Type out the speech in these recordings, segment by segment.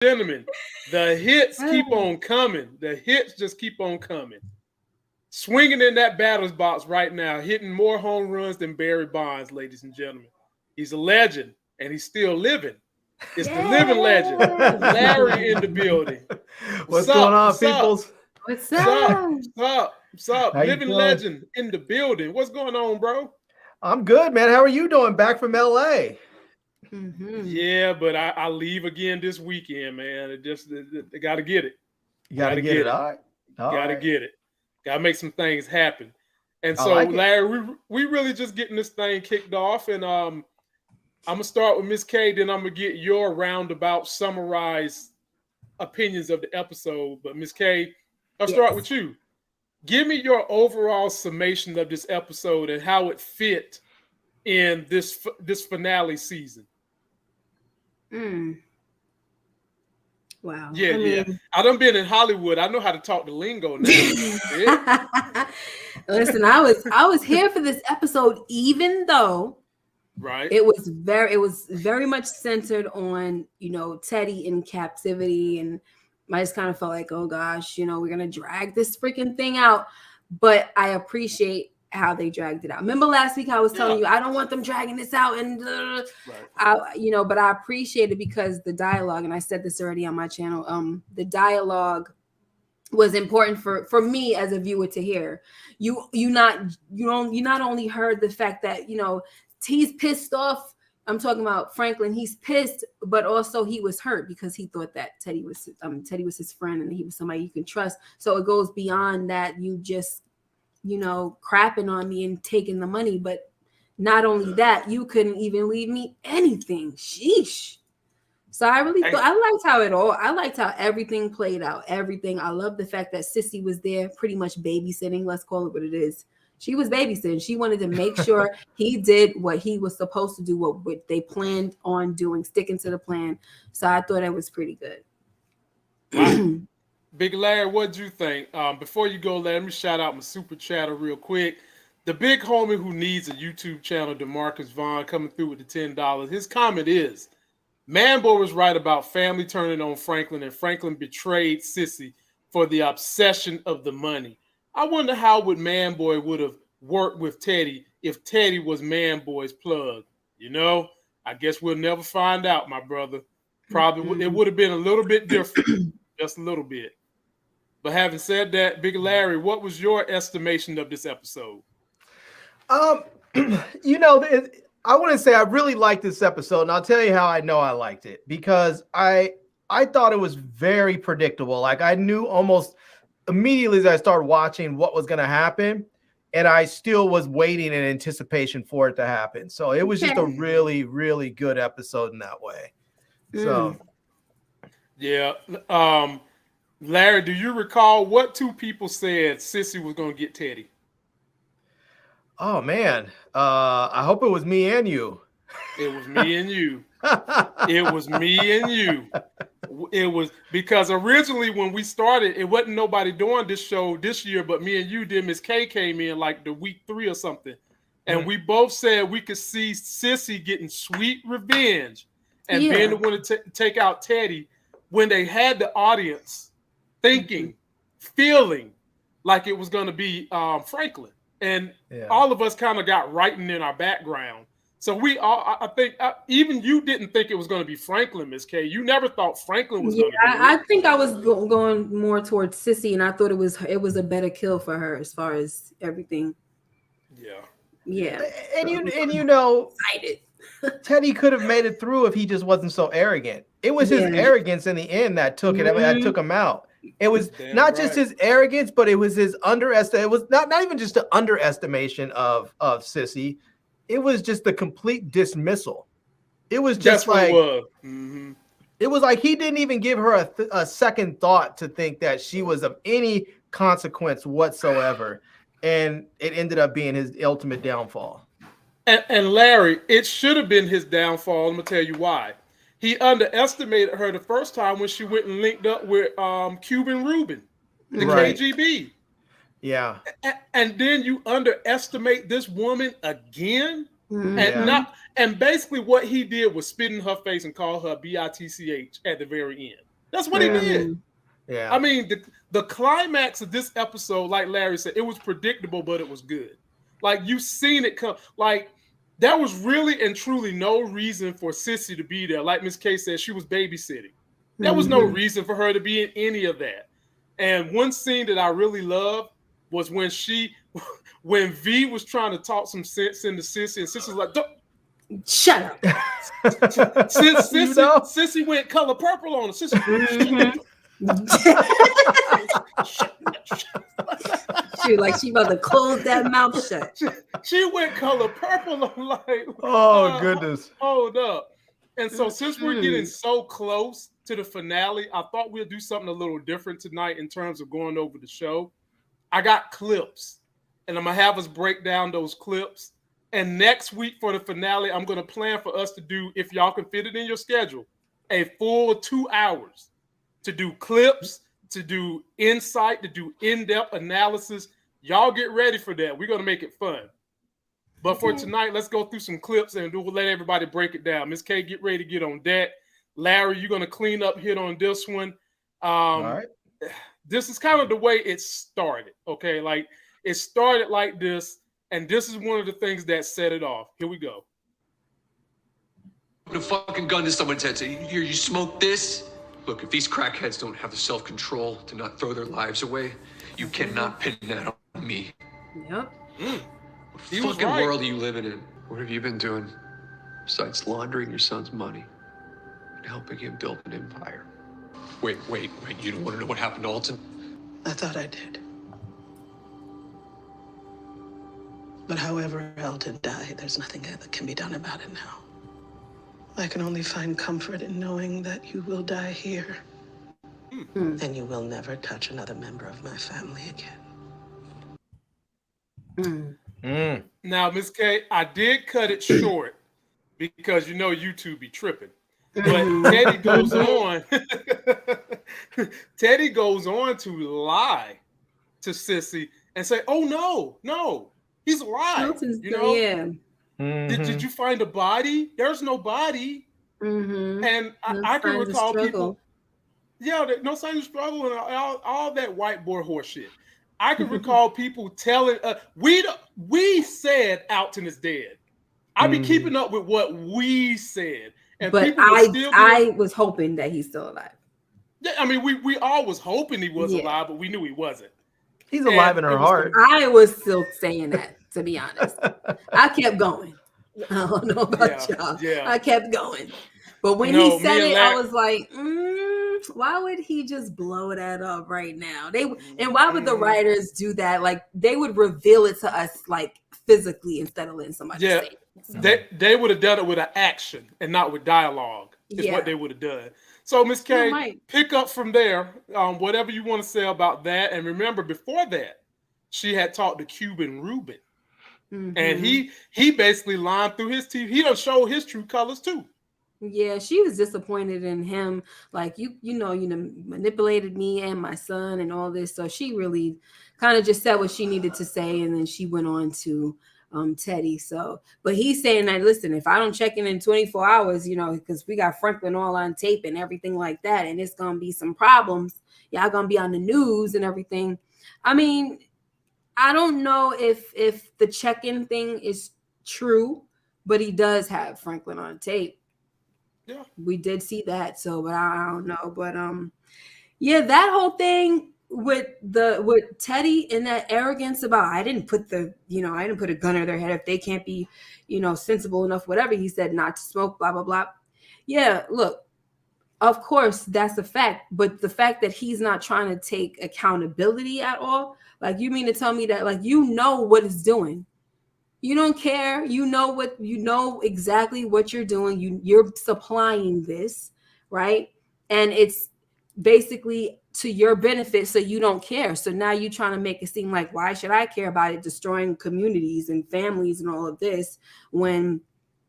Gentlemen, the hits keep on coming. The hits just keep on coming. Swinging in that batter's box right now, hitting more home runs than Barry Bonds, ladies and gentlemen. He's a legend, and he's still living. It's the living legend, Larry in the building. What's going on, peoples? What's up? What's up? How Living legend in the building. What's going on, bro? I'm good, man. How are you doing? Back from LA. Mm-hmm. Yeah, but I leave again this weekend, man. They got to get it. You got to get it. All right. Got to get it. Got to make some things happen. And so, like Larry, we really just getting this thing kicked off. And I'm going to start with Miss K, then I'm going to get your roundabout summarized opinions of the episode. But Miss K, I'll start with you. Give me your overall summation of this episode and how it fit in this finale season. Wow. Yeah. I done been in Hollywood. I know how to talk the lingo now. Listen, I was here for this episode, even though it was very much centered on, Teddy in captivity, and I just kind of felt like, oh gosh, we're gonna drag this freaking thing out. But I appreciate how they dragged it out. Remember last week I was telling you I don't want them dragging this out, and but I appreciate it because the dialogue, and I said this already on my channel, the dialogue was important for me as a viewer to hear. You not only heard the fact that he's pissed off. I'm talking about Franklin. He's pissed, but also he was hurt because he thought that Teddy was his friend and he was somebody you can trust. So it goes beyond that. You just crapping on me and taking the money. But not only that, you couldn't even leave me anything. Sheesh. So I really thought I liked how everything played out. Everything. I love the fact that Sissy was there pretty much babysitting. Let's call it what it is. She was babysitting. She wanted to make sure he did what he was supposed to do, what they planned on doing, sticking to the plan. So I thought it was pretty good. Wow. Big Larry, what'd you think? Before you go, let me shout out my super chatter real quick. The big homie who needs a YouTube channel, DeMarcus Vaughn, coming through with the $10. His comment is, Manboy was right about family turning on Franklin, and Franklin betrayed Sissy for the obsession of the money. I wonder how Manboy would have worked with Teddy if Teddy was Manboy's plug. I guess we'll never find out, my brother. Probably it would have been a little bit different, just a little bit. But having said that, Big Larry, what was your estimation of this episode? I wouldn't say I really liked this episode, and I'll tell you how I know I liked it, because I thought it was very predictable. Like, I knew almost immediately as I started watching what was going to happen, and I still was waiting in anticipation for it to happen. So it was just a really, really good episode in that way. So, yeah. Larry, do you recall what two people said Sissy was going to get Teddy? Oh, man. I hope it was me and you. It was me and you. It was me and you. It was because originally when we started, it wasn't nobody doing this show this year, but me and you did. Miss K came in like the week 3 or something. And we both said we could see Sissy getting sweet revenge and being the one to take out Teddy when they had the audience thinking, feeling like it was going to be Franklin. And all of us kind of got writing in our background. So I think even you didn't think it was going to be Franklin, Miss K. You never thought Franklin was going to be. I think I was going more towards Sissy, and I thought it was a better kill for her as far as everything. Yeah. And excited. Teddy could have made it through if he just wasn't so arrogant. It was his arrogance in the end that took it. That took him out. It was not just his arrogance, but it was his underestimation. It was not even just an underestimation of Sissy. It was just the complete dismissal. It was just it was like he didn't even give her a second thought to think that she was of any consequence whatsoever. And it ended up being his ultimate downfall. And Larry, it should have been his downfall. I'm going to tell you why. He underestimated her the first time when she went and linked up with Cuban Rubin, the KGB. Yeah. And then you underestimate this woman again. And basically what he did was spit in her face and call her BITCH at the very end. That's what he did. Yeah. I mean, the climax of this episode, like Larry said, it was predictable, but it was good. Like, you've seen it come. Like, there was really and truly no reason for Sissy to be there. Like Miss K said, she was babysitting. There was no reason for her to be in any of that. And one scene that I really loved was when V was trying to talk some sense into Sissy, and Sissy was like, don't. Shut up. Sissy went color purple on her. Sissy, she about to close that mouth shut. She went color purple. I'm like, oh goodness. Hold up. And so since we're getting so close to the finale, I thought we'd do something a little different tonight in terms of going over the show. I got clips, and I'm gonna have us break down those clips. And next week for the finale, I'm gonna plan for us to do, if y'all can fit it in your schedule, a full 2 hours to do clips, to do insight, to do in-depth analysis. Y'all get ready for that. We're going to make it fun. But for tonight, let's go through some clips and we'll let everybody break it down. Miss K, get ready to get on deck. Larry, you're going to clean up hit on this one. All right. This is kind of the way it started, okay? Like, it started like this, and this is one of the things that set it off. Here we go. Put a fucking gun to someone's head. Say, here, you smoke this? Look, if these crackheads don't have the self-control to not throw their lives away, you cannot pin that on me. Yep. What fucking world are you living in? What have you been doing besides laundering your son's money and helping him build an empire? Wait. You don't want to know what happened to Alton? I thought I did. But however Alton died, there's nothing that can be done about it now. I can only find comfort in knowing that you will die here. And you will never touch another member of my family again. Now, Miss K, I did cut it short because you know YouTube be tripping. But Teddy goes on. Teddy goes on to lie to Sissy and say, "Oh no, he's alive." You know? Yeah. Did you find a body? There's no body. And I can recall people. Yeah, no sign of struggle and all that white boy horse shit. I can recall people telling we said Alton is dead. I be keeping up with what we said, and but I was hoping that he's still alive. Yeah, I mean we all was hoping he was alive, but we knew he wasn't. He's alive in her heart. I was still saying that, to be honest. I kept going. I don't know about y'all. Yeah. I kept going. But when he said it, I was like, why would he just blow that up right now? And why would the writers do that? Like, they would reveal it to us, like, physically instead of letting somebody say it. They would have done it with an action and not with dialogue is what they would have done. So, Miss K, pick up from there, whatever you want to say about that. And remember, before that, she had talked to Cuban Rubin. And he basically lied through his teeth. He done showed his true colors, too. Yeah, she was disappointed in him. Like, you manipulated me and my son and all this. So she really kind of just said what she needed to say. And then she went on to Teddy. So, but he's saying that, listen, if I don't check in 24 hours, because we got Franklin all on tape and everything like that, and it's going to be some problems. Y'all going to be on the news and everything. I mean, I don't know if the check-in thing is true, but he does have Franklin on tape. Yeah, we did see that. So, but I don't know. But yeah, that whole thing with Teddy and that arrogance about I didn't put a gun to their head if they can't be, sensible enough, whatever he said not to smoke, blah blah blah. Yeah, look, of course that's a fact, but the fact that he's not trying to take accountability at all, like, you mean to tell me that, like, what it's doing? You don't care. You know exactly what you're doing. You're supplying this, right? And it's basically to your benefit, so you don't care. So now you're trying to make it seem like, why should I care about it destroying communities and families and all of this when,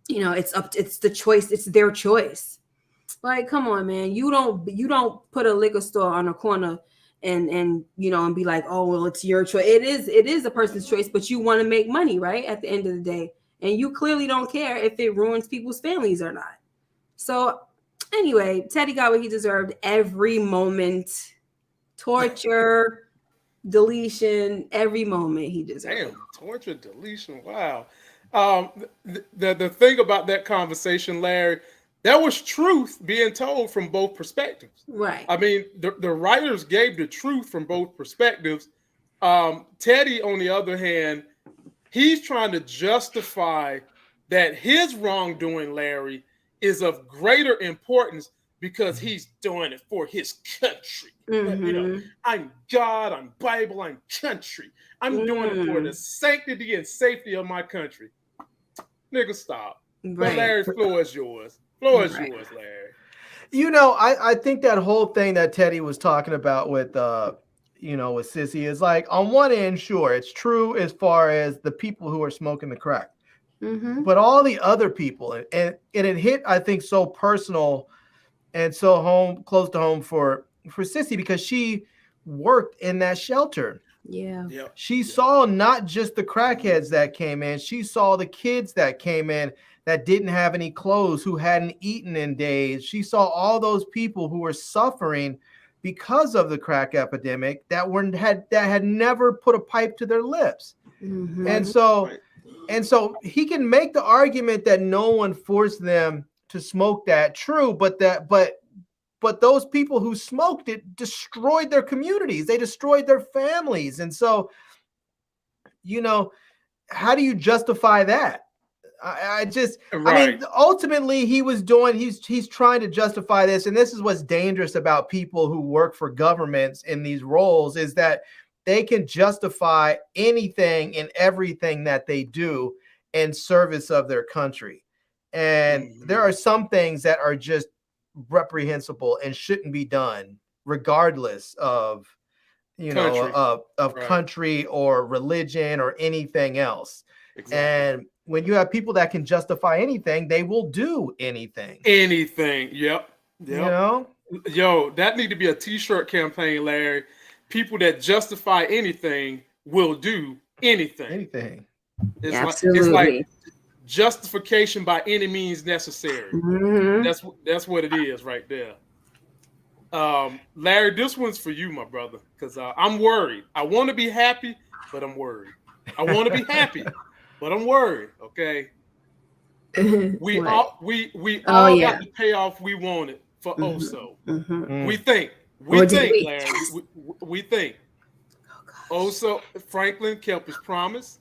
it's the choice. It's their choice. Like, come on, man. You don't put a liquor store on a corner and be like, oh, well, it's your choice. It is a person's choice, but you want to make money, right? At the end of the day. And you clearly don't care if it ruins people's families or not. So Anyway, Teddy got what he deserved every moment. Torture, deletion, every moment he deserved. Damn, torture, deletion. Wow. The thing about that conversation, Larry, there was truth being told from both perspectives. Right. I mean, the writers gave the truth from both perspectives. Teddy, on the other hand, he's trying to justify that his wrongdoing, Larry, is of greater importance because he's doing it for his country. Mm-hmm. You know, I'm God, I'm Bible, I'm country. I'm doing it for the sanctity and safety of my country. Nigga, stop. Right. But Larry, floor is yours. Floor is yours, Larry. You know, I think that whole thing that Teddy was talking about with with Sissy is like, on one end, sure, it's true as far as the people who are smoking the crack. Mm-hmm. But all the other people, and it hit, I think, so personal and so close to home for Sissy because she worked in that shelter. Yeah. She saw not just the crackheads that came in, she saw the kids that came in that didn't have any clothes, who hadn't eaten in days. She saw all those people who were suffering because of the crack epidemic that had never put a pipe to their lips. Mm-hmm. And so he can make the argument that no one forced them to smoke that. True, but those people who smoked it destroyed their communities. They destroyed their families. And so, how do you justify that? I mean, ultimately he's trying to justify this. And this is what's dangerous about people who work for governments in these roles, is that they can justify anything and everything that they do in service of their country. And there are some things that are just reprehensible and shouldn't be done, regardless of, country or religion or anything else. Exactly. And when you have people that can justify anything, they will do anything. Yep. Yo, that need to be a t-shirt campaign, Larry. People that justify anything will do anything. It's like justification by any means necessary. Mm-hmm. That's what it is right there. Larry, this one's for you, my brother, because I'm worried. I want to be happy, but I'm worried. I want to be happy, but I'm worried. Okay. We all got the payoff we wanted for Oso. Mm-hmm. We think, Larry. We think. Oso, Franklin kept his promise.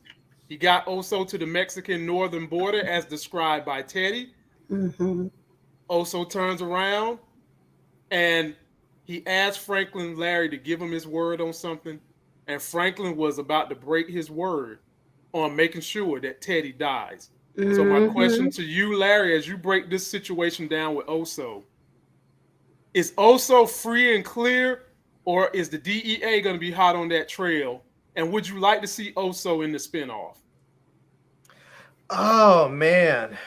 He got Oso to the Mexican northern border as described by Teddy. Mm-hmm. Oso turns around and he asked Franklin Larry to give him his word on something. And Franklin was about to break his word on making sure that Teddy dies. Mm-hmm. So my question to you, Larry, as you break this situation down with Oso, is Oso free and clear, or is the DEA going to be hot on that trail? And would you like to see Oso in the spinoff? Oh, man.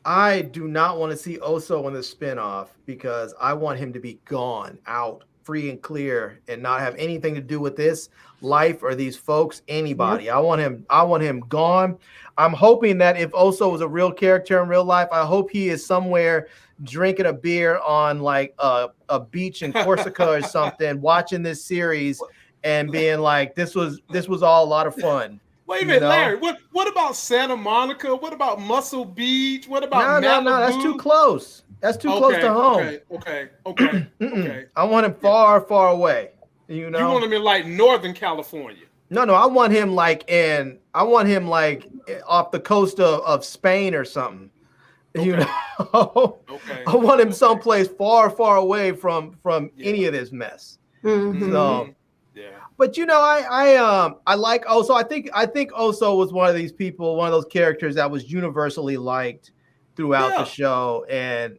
I do not want to see Oso in the spinoff because I want him to be gone, out, free and clear, and not have anything to do with this life or these folks, anybody. Mm-hmm. I want him gone. I'm hoping that if Oso was a real character in real life, I hope he is somewhere drinking a beer on like a beach in Corsica or something, watching this series and being like, this was all a lot of fun. Wait a minute, Larry. What about Santa Monica? What about Muscle Beach? What about Malibu? No, that's too close. That's too close to home. Okay. I want him far, far away. You want him in like Northern California? No. I want him like off the coast of Spain or something. Okay. I want him someplace far, far away from any of this mess. Mm-hmm. So. Yeah. But I like Oso. I think Oso was one of these people, one of those characters that was universally liked throughout the show, and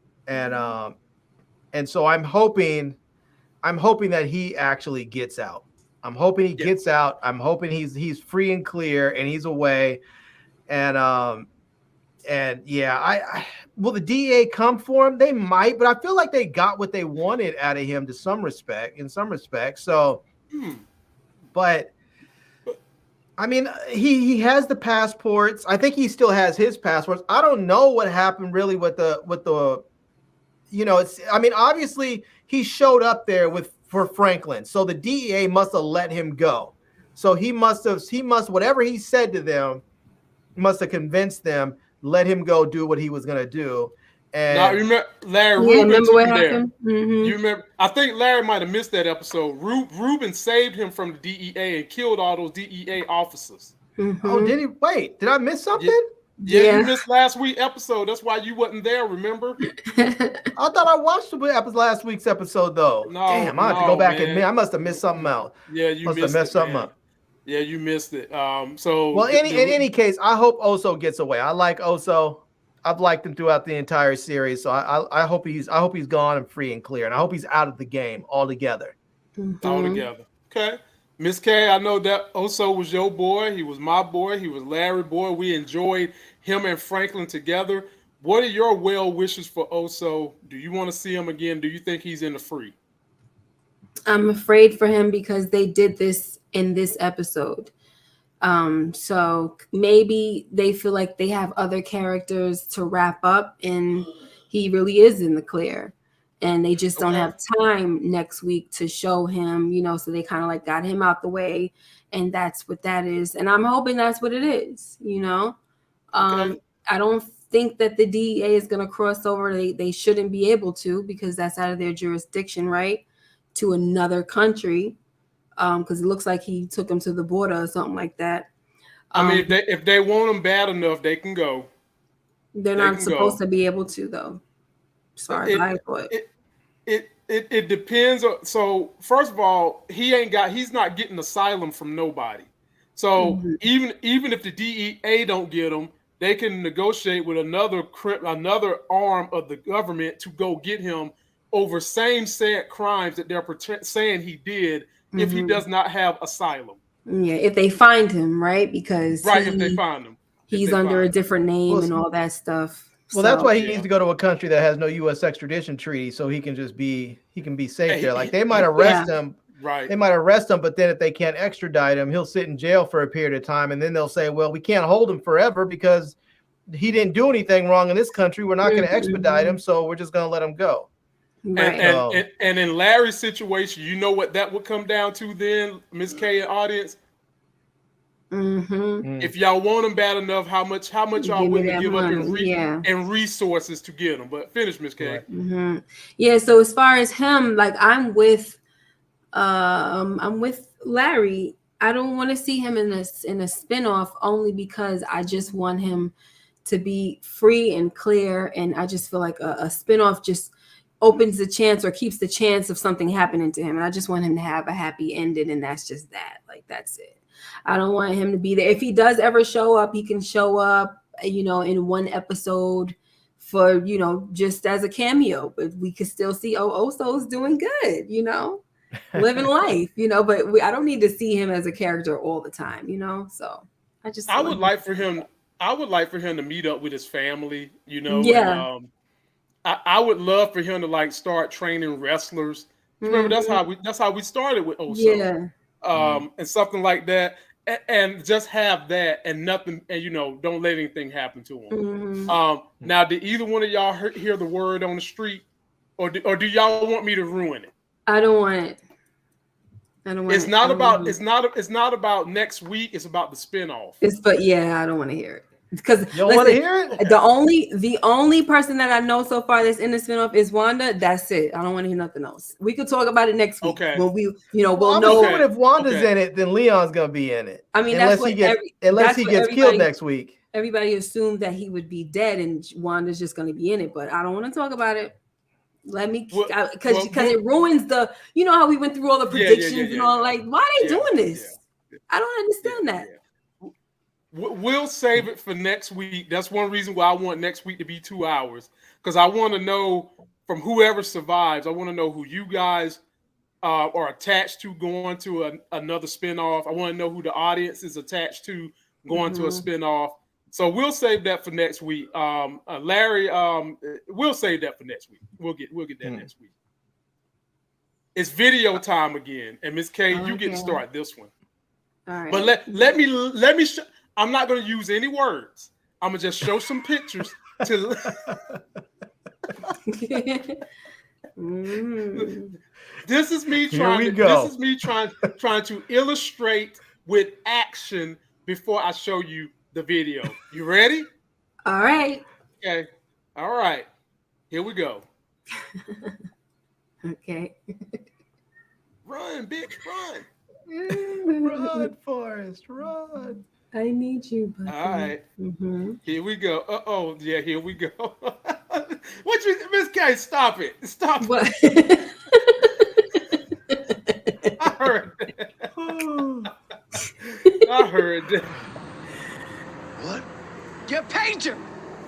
so I'm hoping that he actually gets out. I'm hoping he gets out. I'm hoping he's free and clear and he's away. And will the DEA come for him? They might, but I feel like they got what they wanted out of him in some respect. So. But I mean, he has the passports. I think he still has his passports. I don't know what happened really with the it's. I mean, obviously he showed up there for Franklin, so the DEA must have let him go. So he must whatever he said to them must have convinced them, let him go do what he was gonna do. And now remember, Larry Rubin remember took what him happened? there. You remember? I think Larry might have missed that episode. Rubin saved him from the DEA and killed all those DEA officers. Oh, did he? Wait, did I miss something? Yeah, you missed last week's episode. That's why you wasn't there, remember? I thought I watched last week's episode, though. No, damn, I have to go back man. and I must have missed something out. Yeah, you must missed have messed something man. up. Yeah, you missed it. In any case, I hope Oso gets away. I like Oso. I've liked him throughout the entire series, so I hope he's gone and free and clear, and I hope he's out of the game altogether. Altogether. Okay. Miss K, I know that Oso was your boy. He was my boy. He was Larry's boy. We enjoyed him and Franklin together. What are your well wishes for Oso? Do you want to see him again? Do you think he's in the free? I'm afraid for him because they did this in this episode. So maybe they feel like they have other characters to wrap up and he really is in the clear. And they just don't have time next week to show him, so they kind of like got him out the way. And that's what that is. And I'm hoping that's what it is, I don't think that the DEA is going to cross over. They shouldn't be able to, because that's out of their jurisdiction, right? To another country. Because it looks like he took him to the border or something like that. I mean, if they want him bad enough, they can go. They're not supposed to be able to, though. Sorry, I thought. It depends. So first of all, he's not getting asylum from nobody. So even if the DEA don't get him, they can negotiate with another arm of the government to go get him over same said crimes that they're saying he did if he does not have asylum. Yeah, if they find him, right? Because if they find him, he's under a different name and all that stuff. Well, that's why he needs to go to a country that has no U.S. extradition treaty, so he can be safe there. Like they might arrest him, right? They might arrest him, but then if they can't extradite him, he'll sit in jail for a period of time, and then they'll say, "Well, we can't hold him forever because he didn't do anything wrong in this country. We're not going to expedite him, so we're just going to let him go." Right. And in Larry's situation, you know what that would come down to then, Miss K and audience. If y'all want him bad enough, how much y'all willing to give up in resources to get him? But finish, Miss K. Yeah. So as far as him, like I'm with Larry. I don't want to see him in a spinoff only because I just want him to be free and clear, and I just feel like a spinoff just opens the chance or keeps the chance of something happening to him, and I just want him to have a happy ending, and that's just that. Like that's it. I don't want him to be there. If he does ever show up, he can show up, in one episode for, just as a cameo. But we could still see Oso's doing good, living life, But I don't need to see him as a character all the time, So I would like for him to meet up with his family, Yeah. And, I would love for him to like start training wrestlers. Remember, that's how we started with Oso. Yeah. And something like that, and just have that and nothing, and don't let anything happen to him. Now, did either one of y'all hear the word on the street, or do y'all want me to ruin it? I don't want it. It's not about next week. It's about the spinoff. I don't want to hear it. Because you don't want to hear it. The only person that I know so far that's in the spinoff is Wanda. That's it. I don't want to hear nothing else. We could talk about it next week. Okay. When we'll know. If Wanda's in it, then Leon's gonna be in it. I mean, unless he gets killed next week. Everybody assumed that he would be dead and Wanda's just gonna be in it, but I don't want to talk about it. Let me, because it ruins the. You know how we went through all the predictions and all. Like, why are they doing this? I don't understand that. We'll save it for next week. That's one reason why I want next week to be 2 hours, because I want to know from whoever survives. I want to know who you guys are attached to going to another spinoff. I want to know who the audience is attached to going to a spinoff. So we'll save that for next week. Larry, we'll save that for next week. We'll get that next week. It's video time again, and Miss K, you get to start this one. All right. But let me. I'm not going to use any words. I'm going to just show some pictures to. This is me trying. This is me trying to illustrate with action before I show you the video. You ready? All right. Okay. All right. Here we go. Okay. Run, bitch, run. Run, Forrest, run. I need you, Buckley. All right. Here we go. Oh, yeah, here we go. What you, Miss K? Stop it! Stop what? it! I heard that. I heard that. What? Your pager.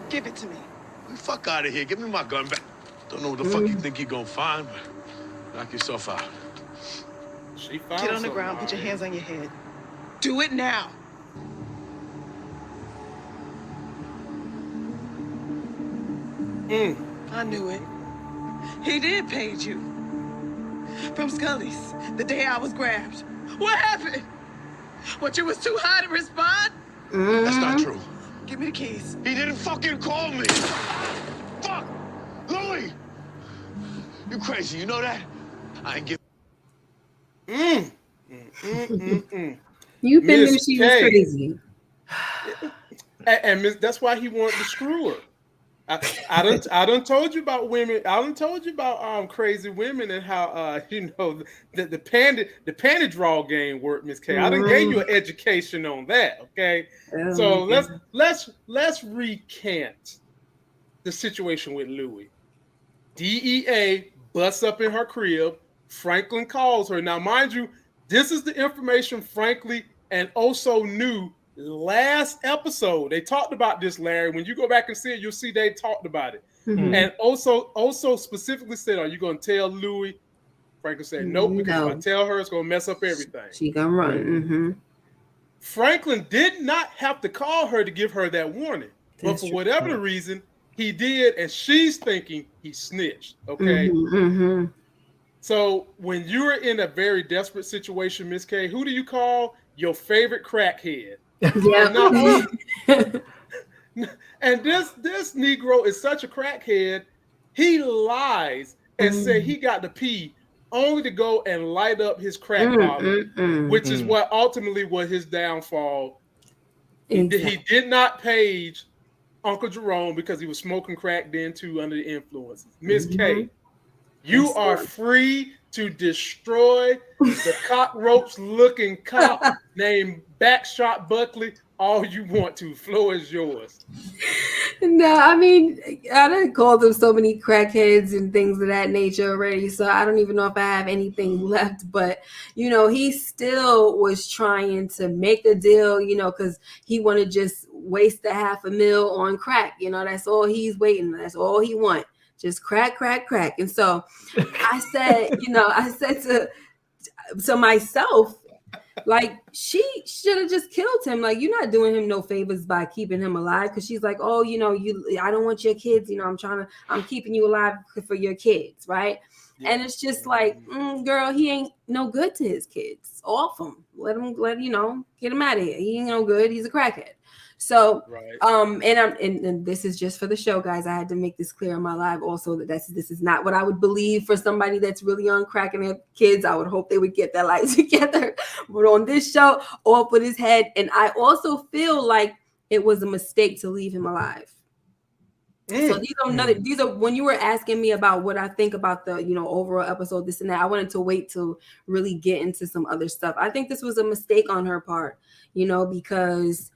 Give it to me. The fuck out of here! Give me my gun back. Don't know what the fuck you think you're gonna find, but knock yourself out. She found Get on the ground. Put your hands on your head. Do it now. I knew it. He did page you. From Scully's, the day I was grabbed. What happened? What, you was too high to respond? That's not true. Give me the keys. He didn't fucking call me. Fuck! Louie! You crazy, you know that? I ain't give... You knew she was crazy. And that's why he wanted to screw her. I done told you about women. I done told you about crazy women and how the panty draw game worked, Miss K. I done gave you an education on that. Okay, so let's recant the situation with Louie. DEA busts up in her crib. Franklin calls her. Now, mind you, this is the information Franklin and Oso knew last episode. They talked about this, Larry. When you go back and see it, you'll see they talked about it. And Oso specifically said, "Are you going to tell Louie?" Franklin said, "Nope, because if I tell her, it's going to mess up everything." She gonna run. Franklin did not have to call her to give her that warning, but for whatever the reason, he did, and she's thinking he snitched. Okay. So when you're in a very desperate situation, Miss K, who do you call? Your favorite crackhead. Yeah. And this Negro is such a crackhead. He lies and said he got to pee only to go and light up his crack bottle, which is what ultimately was his downfall. Exactly. He did not page Uncle Jerome because he was smoking crack then too under the influence. Miss K, you are free to destroy the cockroach-looking cop named Backshot Buckley all you want to. Floor is yours. No, I mean, I done called them so many crackheads and things of that nature already, so I don't even know if I have anything left. But, he still was trying to make a deal, because he want to just waste the $500,000 on crack. That's all he's waiting. That's all he want. Just crack. And so I said, I said to myself, like, she should have just killed him. Like, you're not doing him no favors by keeping him alive. Cause she's like, oh, I don't want your kids. I'm keeping you alive for your kids. Right. Yeah. And it's just like, girl, he ain't no good to his kids. Off him. Get him out of here. He ain't no good. He's a crackhead. So, and this is just for the show, guys. I had to make this clear in my live also that this is not what I would believe for somebody that's really on crack and their kids. I would hope they would get their life together. But on this show, off with his head. And I also feel like it was a mistake to leave him alive. So these are when you were asking me about what I think about the overall episode, this and that. I wanted to wait to really get into some other stuff. I think this was a mistake on her part, because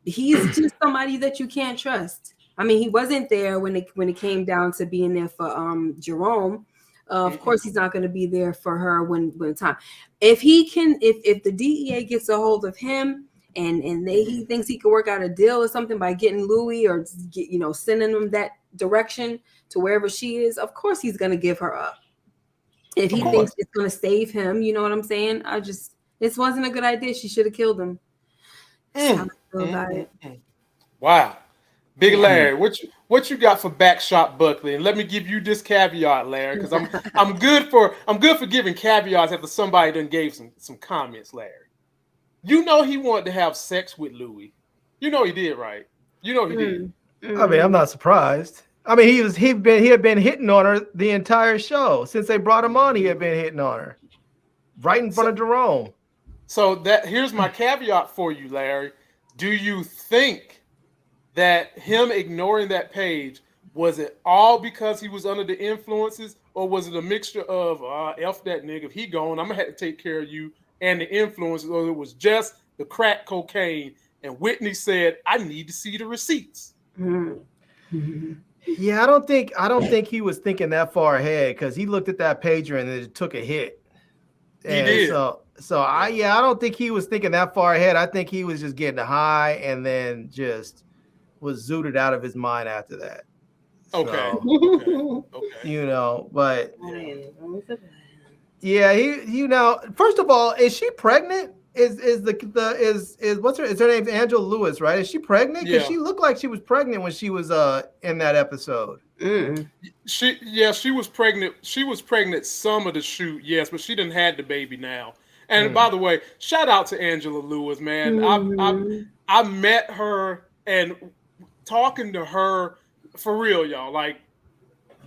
he's just somebody that you can't trust. I mean, he wasn't there when it came down to being there for Jerome. Of course, he's not going to be there for her when time. If the DEA gets a hold of him and he thinks he can work out a deal or something by getting Louie or sending him that direction to wherever she is, of course he's going to give her up. If he thinks it's going to save him, you know what I'm saying? This wasn't a good idea. She should have killed him. Wow. Big Larry, what you got for Backshot Buckley? And let me give you this caveat, Larry, because I'm good for giving caveats after somebody done gave some comments, Larry. He wanted to have sex with Louie. He did, right? He did. I mean, I'm not surprised. I mean, he had been hitting on her the entire show since they brought him on. He had been hitting on her right in front of Jerome. So here's my caveat for you, Larry. Do you think that him ignoring that page, was it all because he was under the influences, or was it a mixture of F that nigga, if he gone, I'm gonna have to take care of you, and the influences, or it was just the crack cocaine? And Whitney said, I need to see the receipts. Mm-hmm. Yeah, I don't think he was thinking that far ahead, because he looked at that pager and it took a hit. And he did. So I don't think he was thinking that far ahead. I think he was just getting high and then just was zooted out of his mind after that. Okay. So, okay. You know, but yeah, first of all, is she pregnant? Is what's her name's Angela Lewis, right? Is she pregnant? Because she looked like she was pregnant when she was in that episode. She was pregnant. She was pregnant some of the shoot, yes, but she didn't have the baby now. And by the way, shout out to Angela Lewis, man. I met her, and talking to her, for real, y'all, like,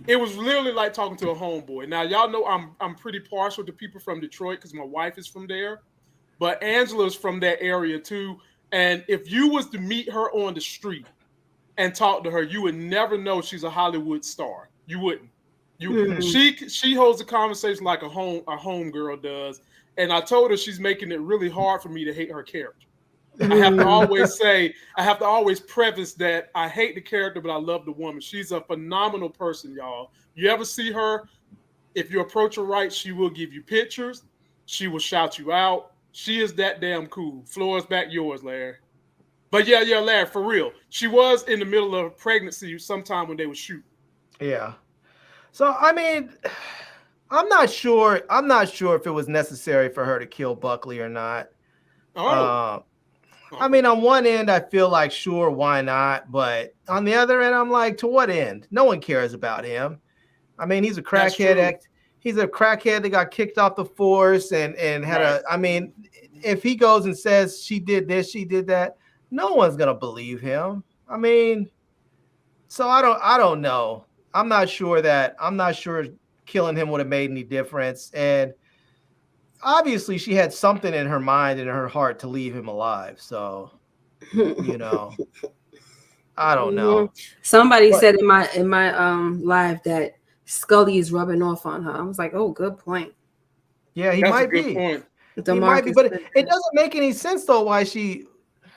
it was literally like talking to a homeboy. Now, y'all know I'm pretty partial to people from Detroit because my wife is from there. But Angela's from that area too. And if you was to meet her on the street and talk to her, you would never know she's a Hollywood star. You wouldn't. She holds a conversation like a home girl does. And I told her she's making it really hard for me to hate her character. I have to always preface that I hate the character, but I love the woman. She's a phenomenal person, y'all. You ever see her, if you approach her right, she will give you pictures. She will shout you out. She is that damn cool. Floor is back yours, Larry. But yeah, Larry, for real. She was in the middle of pregnancy sometime when they were shooting. Yeah. So, I mean, I'm not sure if it was necessary for her to kill Buckley or not. I mean, on one end, I feel like, sure, why not? But on the other end, I'm like, to what end? No one cares about him. I mean, he's a crackhead. He's a crackhead that got kicked off the force and had I mean, if he goes and says she did this, she did that, no one's going to believe him. I mean, so I don't know. I'm not sure killing him would have made any difference. And obviously she had something in her mind and in her heart to leave him alive. So, you know, I don't know. Somebody said in my live that Scully is rubbing off on her. I was like, oh, good point. Yeah, he might be. He might be, but it doesn't make any sense though why she.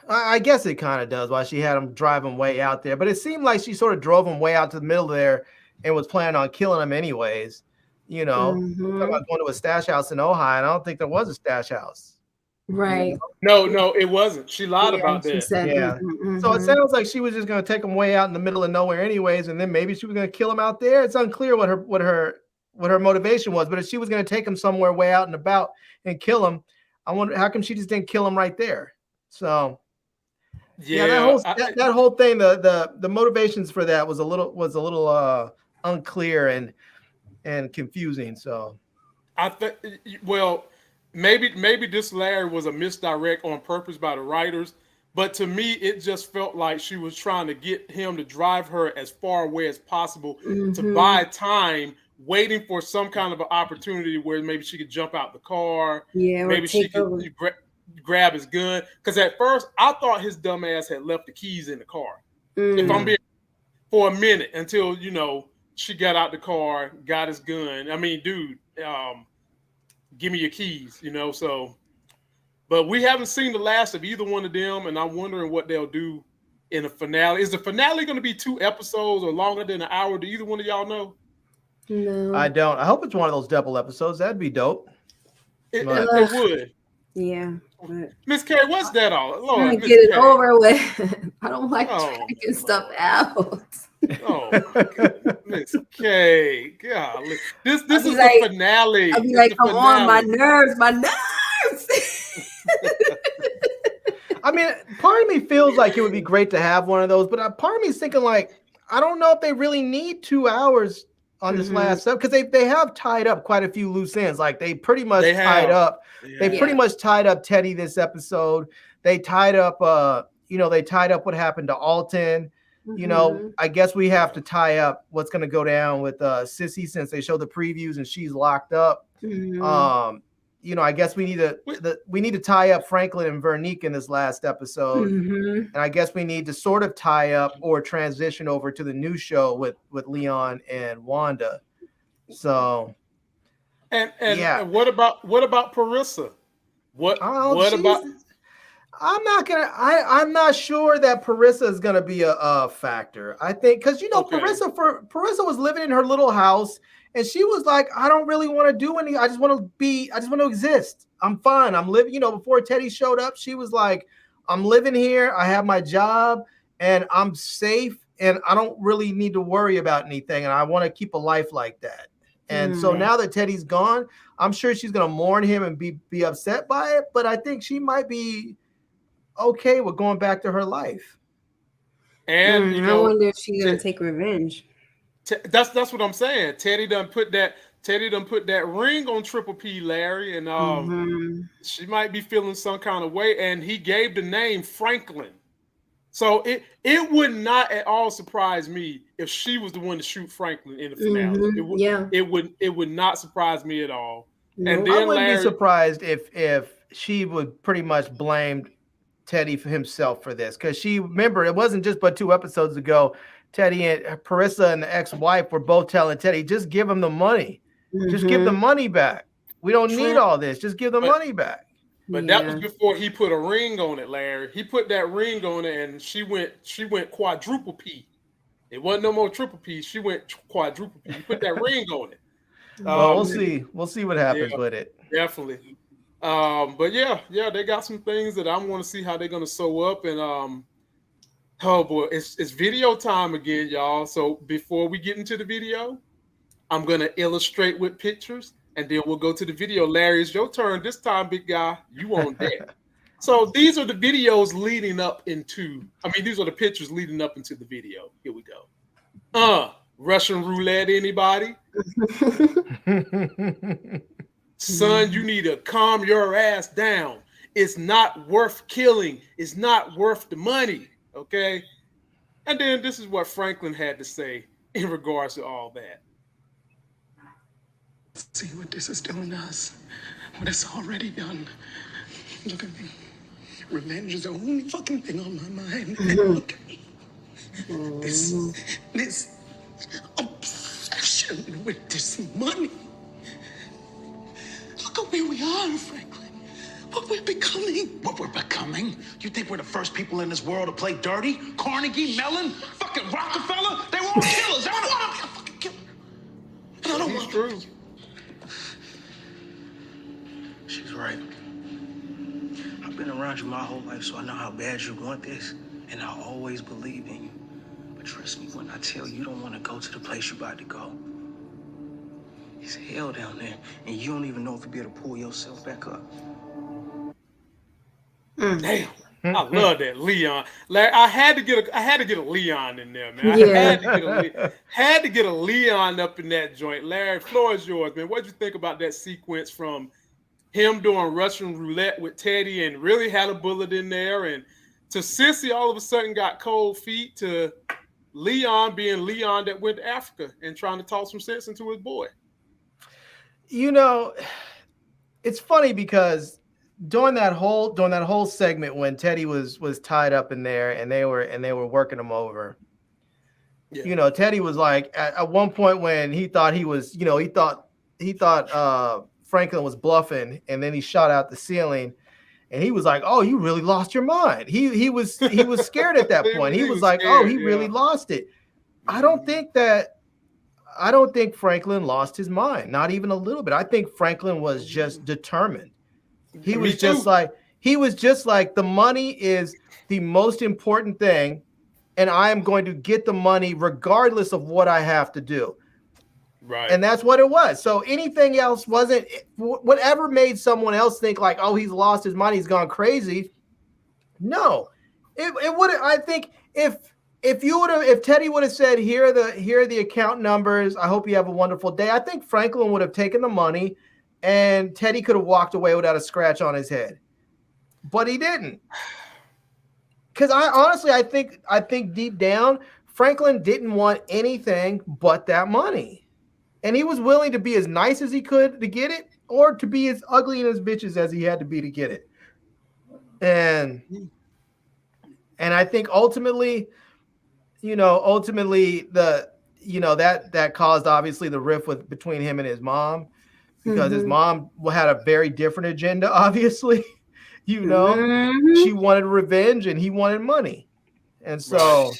I guess it kind of does why she had him drive him way out there, but it seemed like she sort of drove him way out to the middle there and was planning on killing him anyways. You know, talking about going to a stash house in Ohio, and I don't think there was a stash house. Right. No, it wasn't. She lied about that. So it sounds like she was just going to take him way out in the middle of nowhere anyways, and then maybe she was going to kill him out there. It's unclear what her motivation was, but if she was going to take him somewhere way out and about and kill him, I wonder how come she just didn't kill him right there. So that whole thing, the motivations for that was a little unclear and confusing. So I think, well, maybe this Larry was a misdirect on purpose by the writers, but to me it just felt like she was trying to get him to drive her as far away as possible to buy time, waiting for some kind of an opportunity where maybe she could jump out the car. Yeah, maybe she could grab his gun. Because at first I thought his dumb ass had left the keys in the car. If I'm being for a minute until she got out the car, got his gun. I mean, dude, give me your keys, so. But we haven't seen the last of either one of them, and I'm wondering what they'll do in the finale. Is the finale going to be 2 episodes or longer than an hour? Do either one of y'all know? No. I don't. I hope it's one of those double episodes. That'd be dope. It would. Yeah. Miss K, what's that all? Lord, I'm gonna get it over with. I don't like tracking stuff out. Oh my God, Miss K, golly, this is the finale. I'll be like, come on, my nerves. I mean, part of me feels like it would be great to have one of those, but part of me is thinking like, I don't know if they really need 2 hours on this last stuff, because they have tied up quite a few loose ends. Like they pretty much tied up. Yeah. They pretty much tied up Teddy this episode. They tied up, they tied up what happened to Alton. you know, I guess we have to tie up what's going to go down with Sissy since they show the previews and she's locked up. You know, I guess we need to tie up Franklin and Veronique in this last episode, and I guess we need to sort of tie up or transition over to the new show with Leon and Wanda. So, and yeah. What about Parisa? What about? I'm not sure that Parisa is gonna be a factor. I think because Parisa was living in her little house. And she was like, I don't really want to do anything. I just want to exist. I'm fine. I'm living, before Teddy showed up, she was like, I'm living here. I have my job and I'm safe and I don't really need to worry about anything. And I want to keep a life like that. And so now that Teddy's gone, I'm sure she's going to mourn him and be upset by it. But I think she might be okay with going back to her life. And, I wonder if she's going to take revenge. That's what I'm saying. Teddy done put that ring on Triple P, Larry, and she might be feeling some kind of way. And he gave the name Franklin, so it would not at all surprise me if she was the one to shoot Franklin in the finale. It would not surprise me at all. And then I wouldn't be surprised if she would pretty much blamed Teddy for himself for this, because remember it wasn't just but 2 episodes ago. Teddy and Parisa and the ex-wife were both telling Teddy, just give him the money. Just give the money back. We don't need all this. Just give the money back. But that was before he put a ring on it, Larry. He put that ring on it and she went quadruple P. It wasn't no more triple P. She went quadruple P. He put that ring on it. Well, we'll see. We'll see what happens with it. Definitely. But yeah, they got some things that I want to see how they're gonna sew up. And oh boy, it's video time again, y'all. So before we get into the video, I'm gonna illustrate with pictures, and then we'll go to the video. Larry, it's your turn this time, big guy. You on deck. So these are the videos leading up into. These are the pictures leading up into the video. Here we go. Russian roulette. Anybody? Son, you need to calm your ass down. It's not worth killing. It's not worth the money. Okay, and then this is what Franklin had to say in regards to all that. See what this is doing to us, what it's already done. Look at me. Revenge is the only fucking thing on my mind. And look at me. This obsession with this money. Look at where we are, Franklin. What we're becoming. What we're becoming? You think we're the first people in this world to play dirty? Carnegie, Mellon, fucking Rockefeller? They were all killers. I don't want to be a fucking killer. And I don't want true. She's right. I've been around you my whole life, so I know how bad you want this, and I always believe in you. But trust me when I tell you don't want to go to the place you're about to go. It's hell down there, and you don't even know if you'll be able to pull yourself back up. Damn, I love that Leon. Larry, I had to get a Leon in there, man. I had to get a Leon up in that joint. Larry, floor is yours, man. What'd you think about that sequence from him doing Russian roulette with Teddy and really had a bullet in there, and to Sissy all of a sudden got cold feet, to Leon being Leon that went to Africa and trying to talk some sense into his boy? It's funny because during that whole segment when Teddy was tied up in there and they were working him over, Teddy was like at one point when he thought he thought Franklin was bluffing, and then he shot out the ceiling, and he was like, "Oh, you really lost your mind." He was scared at that point. He was like, "Oh, he really lost it." I don't think Franklin lost his mind, not even a little bit. I think Franklin was just determined. He was just like the money is the most important thing, and I am going to get the money regardless of what I have to do. Right. And that's what it was. So anything else wasn't, whatever made someone else think like, oh, he's lost his mind, he's gone crazy. No, it would. I think if Teddy would have said, here are the account numbers, I hope you have a wonderful day, I think Franklin would have taken the money and Teddy could have walked away without a scratch on his head. But he didn't. Because I think deep down, Franklin didn't want anything but that money. And he was willing to be as nice as he could to get it, or to be as ugly and as bitches as he had to be to get it. And I think ultimately that caused obviously the rift between him and his mom, because his mom had a very different agenda, obviously. She wanted revenge and he wanted money. And so,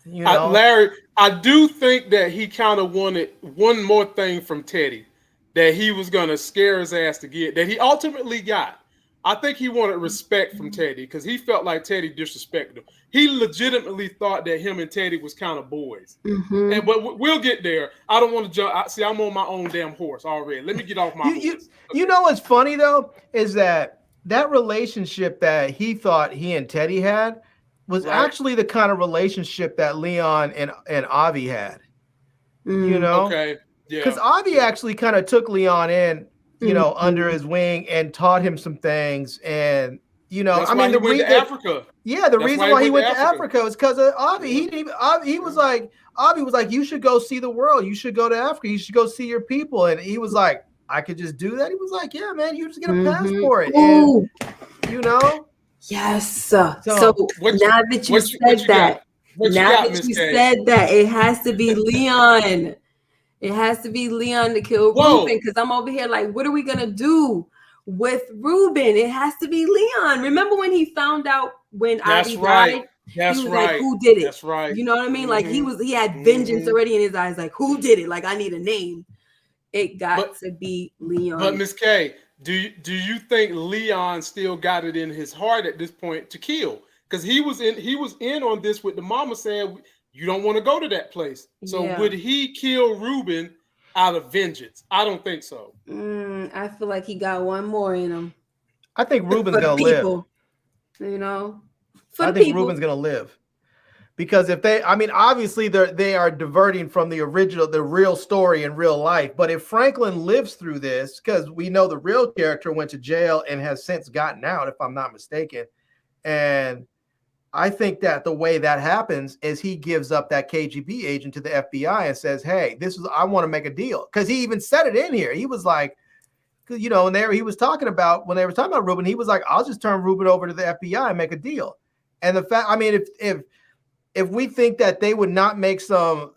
Larry, I do think that he kind of wanted one more thing from Teddy that he was going to scare his ass to get, that he ultimately got. I think he wanted respect from Teddy because he felt like Teddy disrespected him. He legitimately thought that him and Teddy was kind of boys. But we'll get there. I don't want to jump. See, I'm on my own damn horse already. Let me get off my horse. You know what's funny, though, is that relationship that he thought he and Teddy had was actually the kind of relationship that Leon and Avi had. Okay. Yeah. Because Avi actually kind of took Leon in, under his wing and taught him some things. And, That's why he went to Africa. Yeah, the reason why he went to Africa was because of Avi. Avi was like, you should go see the world. You should go to Africa. You should go see your people. And he was like, I could just do that. He was like, yeah, man, you just get a passport. And, Yes. So now that you said that, it has to be Leon. It has to be Leon to kill Ruben, because I'm over here like, what are we gonna do with Ruben? It has to be Leon. Remember when he found out when Avi died? He was like, who did it? That's right. You know what I mean? Like he had vengeance already in his eyes. Like, who did it? Like, I need a name. It got to be Leon. But Miss K, do you think Leon still got it in his heart at this point to kill? Because he was in on this with the mama saying, you don't want to go to that place. So would he kill Ruben out of vengeance? I don't think so. I feel like he got one more in him. I think Ruben's gonna live. I think Ruben's gonna live. Because obviously they are diverting from the real story in real life. But if Franklin lives through this, because we know the real character went to jail and has since gotten out, if I'm not mistaken. And I think that the way that happens is he gives up that KGB agent to the FBI and says, hey, I want to make a deal. Because he even said it in here. He was like, and he was talking about, when they were talking about Ruben, he was like, I'll just turn Ruben over to the FBI and make a deal. And the fact, if we think that they would not make some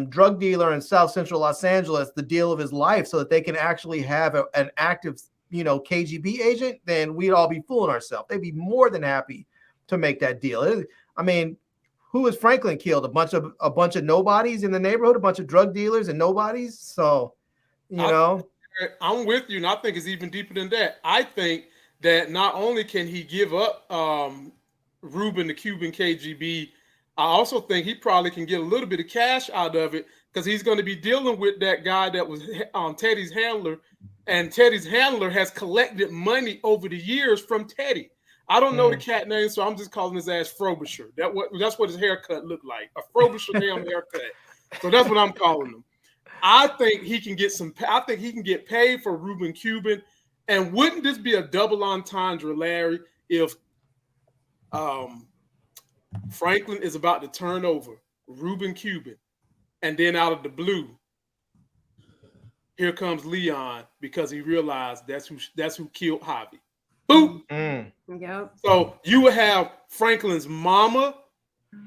drug dealer in South Central Los Angeles the deal of his life so that they can actually have an active, KGB agent, then we'd all be fooling ourselves. They'd be more than happy to make that deal. Who has Franklin killed? A bunch of nobodies in the neighborhood, a bunch of drug dealers and nobodies. So, I'm with you, and I think it's even deeper than that. I think that not only can he give up Ruben, the Cuban KGB, I also think he probably can get a little bit of cash out of it, because he's going to be dealing with that guy that was Teddy's handler, and Teddy's handler has collected money over the years from Teddy. I don't know the cat name, so I'm just calling his ass Frobisher. That's what his haircut looked like, a Frobisher damn haircut. So that's what I'm calling him. I think he can get paid for Ruben Cuban. And wouldn't this be a double entendre, Larry, if Franklin is about to turn over Ruben Cuban, and then out of the blue, here comes Leon, because he realized that's who killed Javi. Boom. Yep. So you would have Franklin's mama,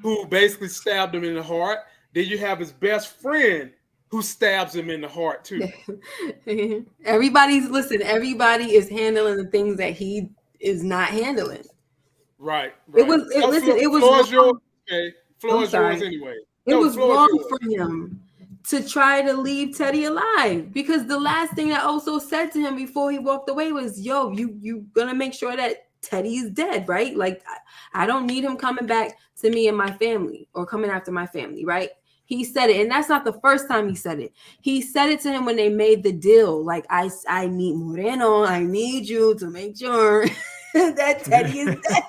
who basically stabbed him in the heart. Then you have his best friend, who stabs him in the heart too. Everybody is handling the things that he is not handling. Right. It was yours. Okay. Floor is yours anyway. It was wrong for him to try to leave Teddy alive, because the last thing that also said to him before he walked away was, yo, you gonna make sure that Teddy is dead, right? Like, I don't need him coming back to me and my family, or coming after my family, right? He said it, and that's not the first time he said it. He said it to him when they made the deal. Like, I need Moreno. I need you to make sure that Teddy is dead.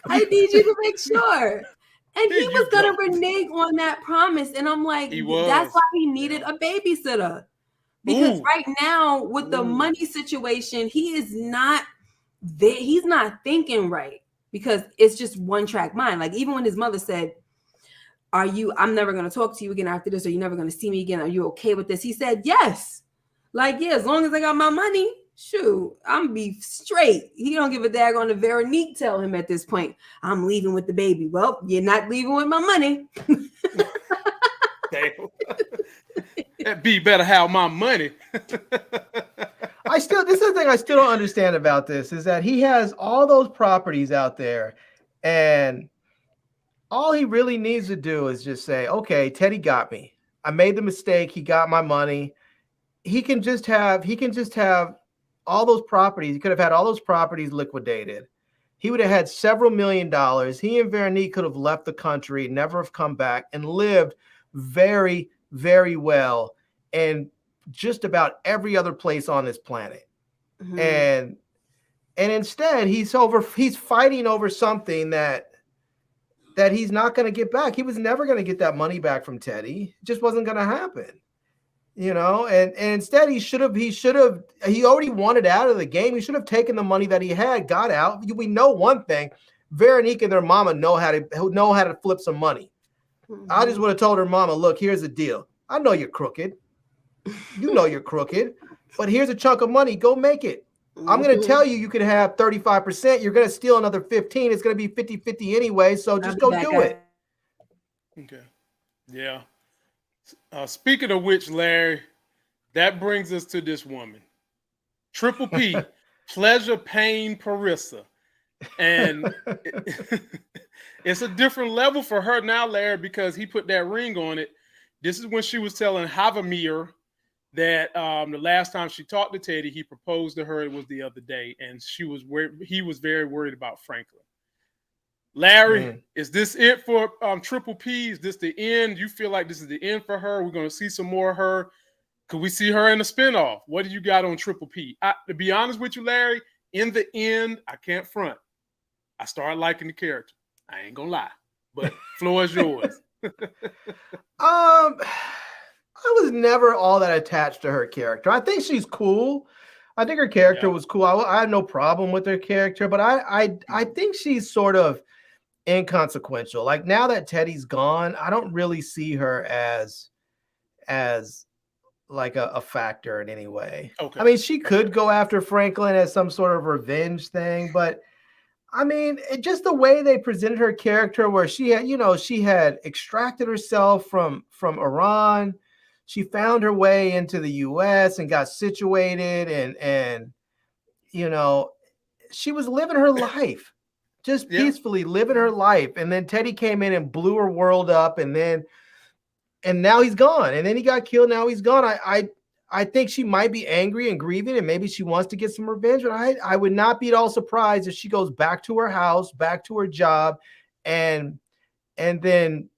I need you to make sure. And he was going to renege on that promise. And I'm like, that's why he needed a babysitter. Because right now, with the money situation, he is not there. He's not thinking right. because it's just one track mind. Like even when his mother said, I'm never going to talk to you again after this, or you're never going to see me again. Are you okay with this? He said, yes. Like, yeah, as long as I got my money, shoot, I'm be straight. He don't give a dag on the Veronique tell him at this point, I'm leaving with the baby. Well, you're not leaving with my money. Damn. That B better have my money. This is the thing I still don't understand about this, is that he has all those properties out there, and all he really needs to do is just say, okay, Teddy got me. I made the mistake. He got my money. He can just have all those properties. He could have had all those properties liquidated. He would have had several $1 million. He and Veronique could have left the country, never have come back, and lived very, very well in just about every other place on this planet. Mm-hmm. And instead, he's fighting over something that he's not going to get back. He was never going to get that money back from Teddy. It just wasn't going to happen. You know, and instead he already wanted out of the game. He should have taken the money that he had, got out. We know one thing: Veronique and their mama know how to flip some money. Mm-hmm. I just would have told her mama, look, here's the deal. I know you're crooked. You know you're crooked, but here's a chunk of money. Go make it. I'm going to tell you can have 35%. You're going to steal another 15. It's going to be 50-50 anyway. So just go do it. Okay. Yeah. Speaking of which, Larry, that brings us to this woman, Triple P, Pleasure Pain Parisa. And it's a different level for her now, Larry, because he put that ring on it. This is when she was telling Javamir that the last time she talked to Teddy, he proposed to her. It was the other day, and he was very worried about Franklin. Larry, is this it for Triple P? Is this the end? You feel like this is the end for her? We're going to see some more of her. Could we see her in the spinoff? What do you got on Triple P? To be honest with you, Larry, in the end, I can't front. I started liking the character. I ain't gonna lie, but floor is yours. I was never all that attached to her character. I think she's cool. I think her character was cool. I have no problem with her character, but I think she's sort of inconsequential. Like now that Teddy's gone, I don't really see her as like a factor in any way. Okay. I mean, she could go after Franklin as some sort of revenge thing, but I mean, just the way they presented her character, where she had extracted herself from Iran. She found her way into the U.S. and got situated, and she was living her life, just peacefully living her life. And then Teddy came in and blew her world up, and now he's gone. And then he got killed. Now he's gone. I think she might be angry and grieving, and maybe she wants to get some revenge. But I would not be at all surprised if she goes back to her house, back to her job, and then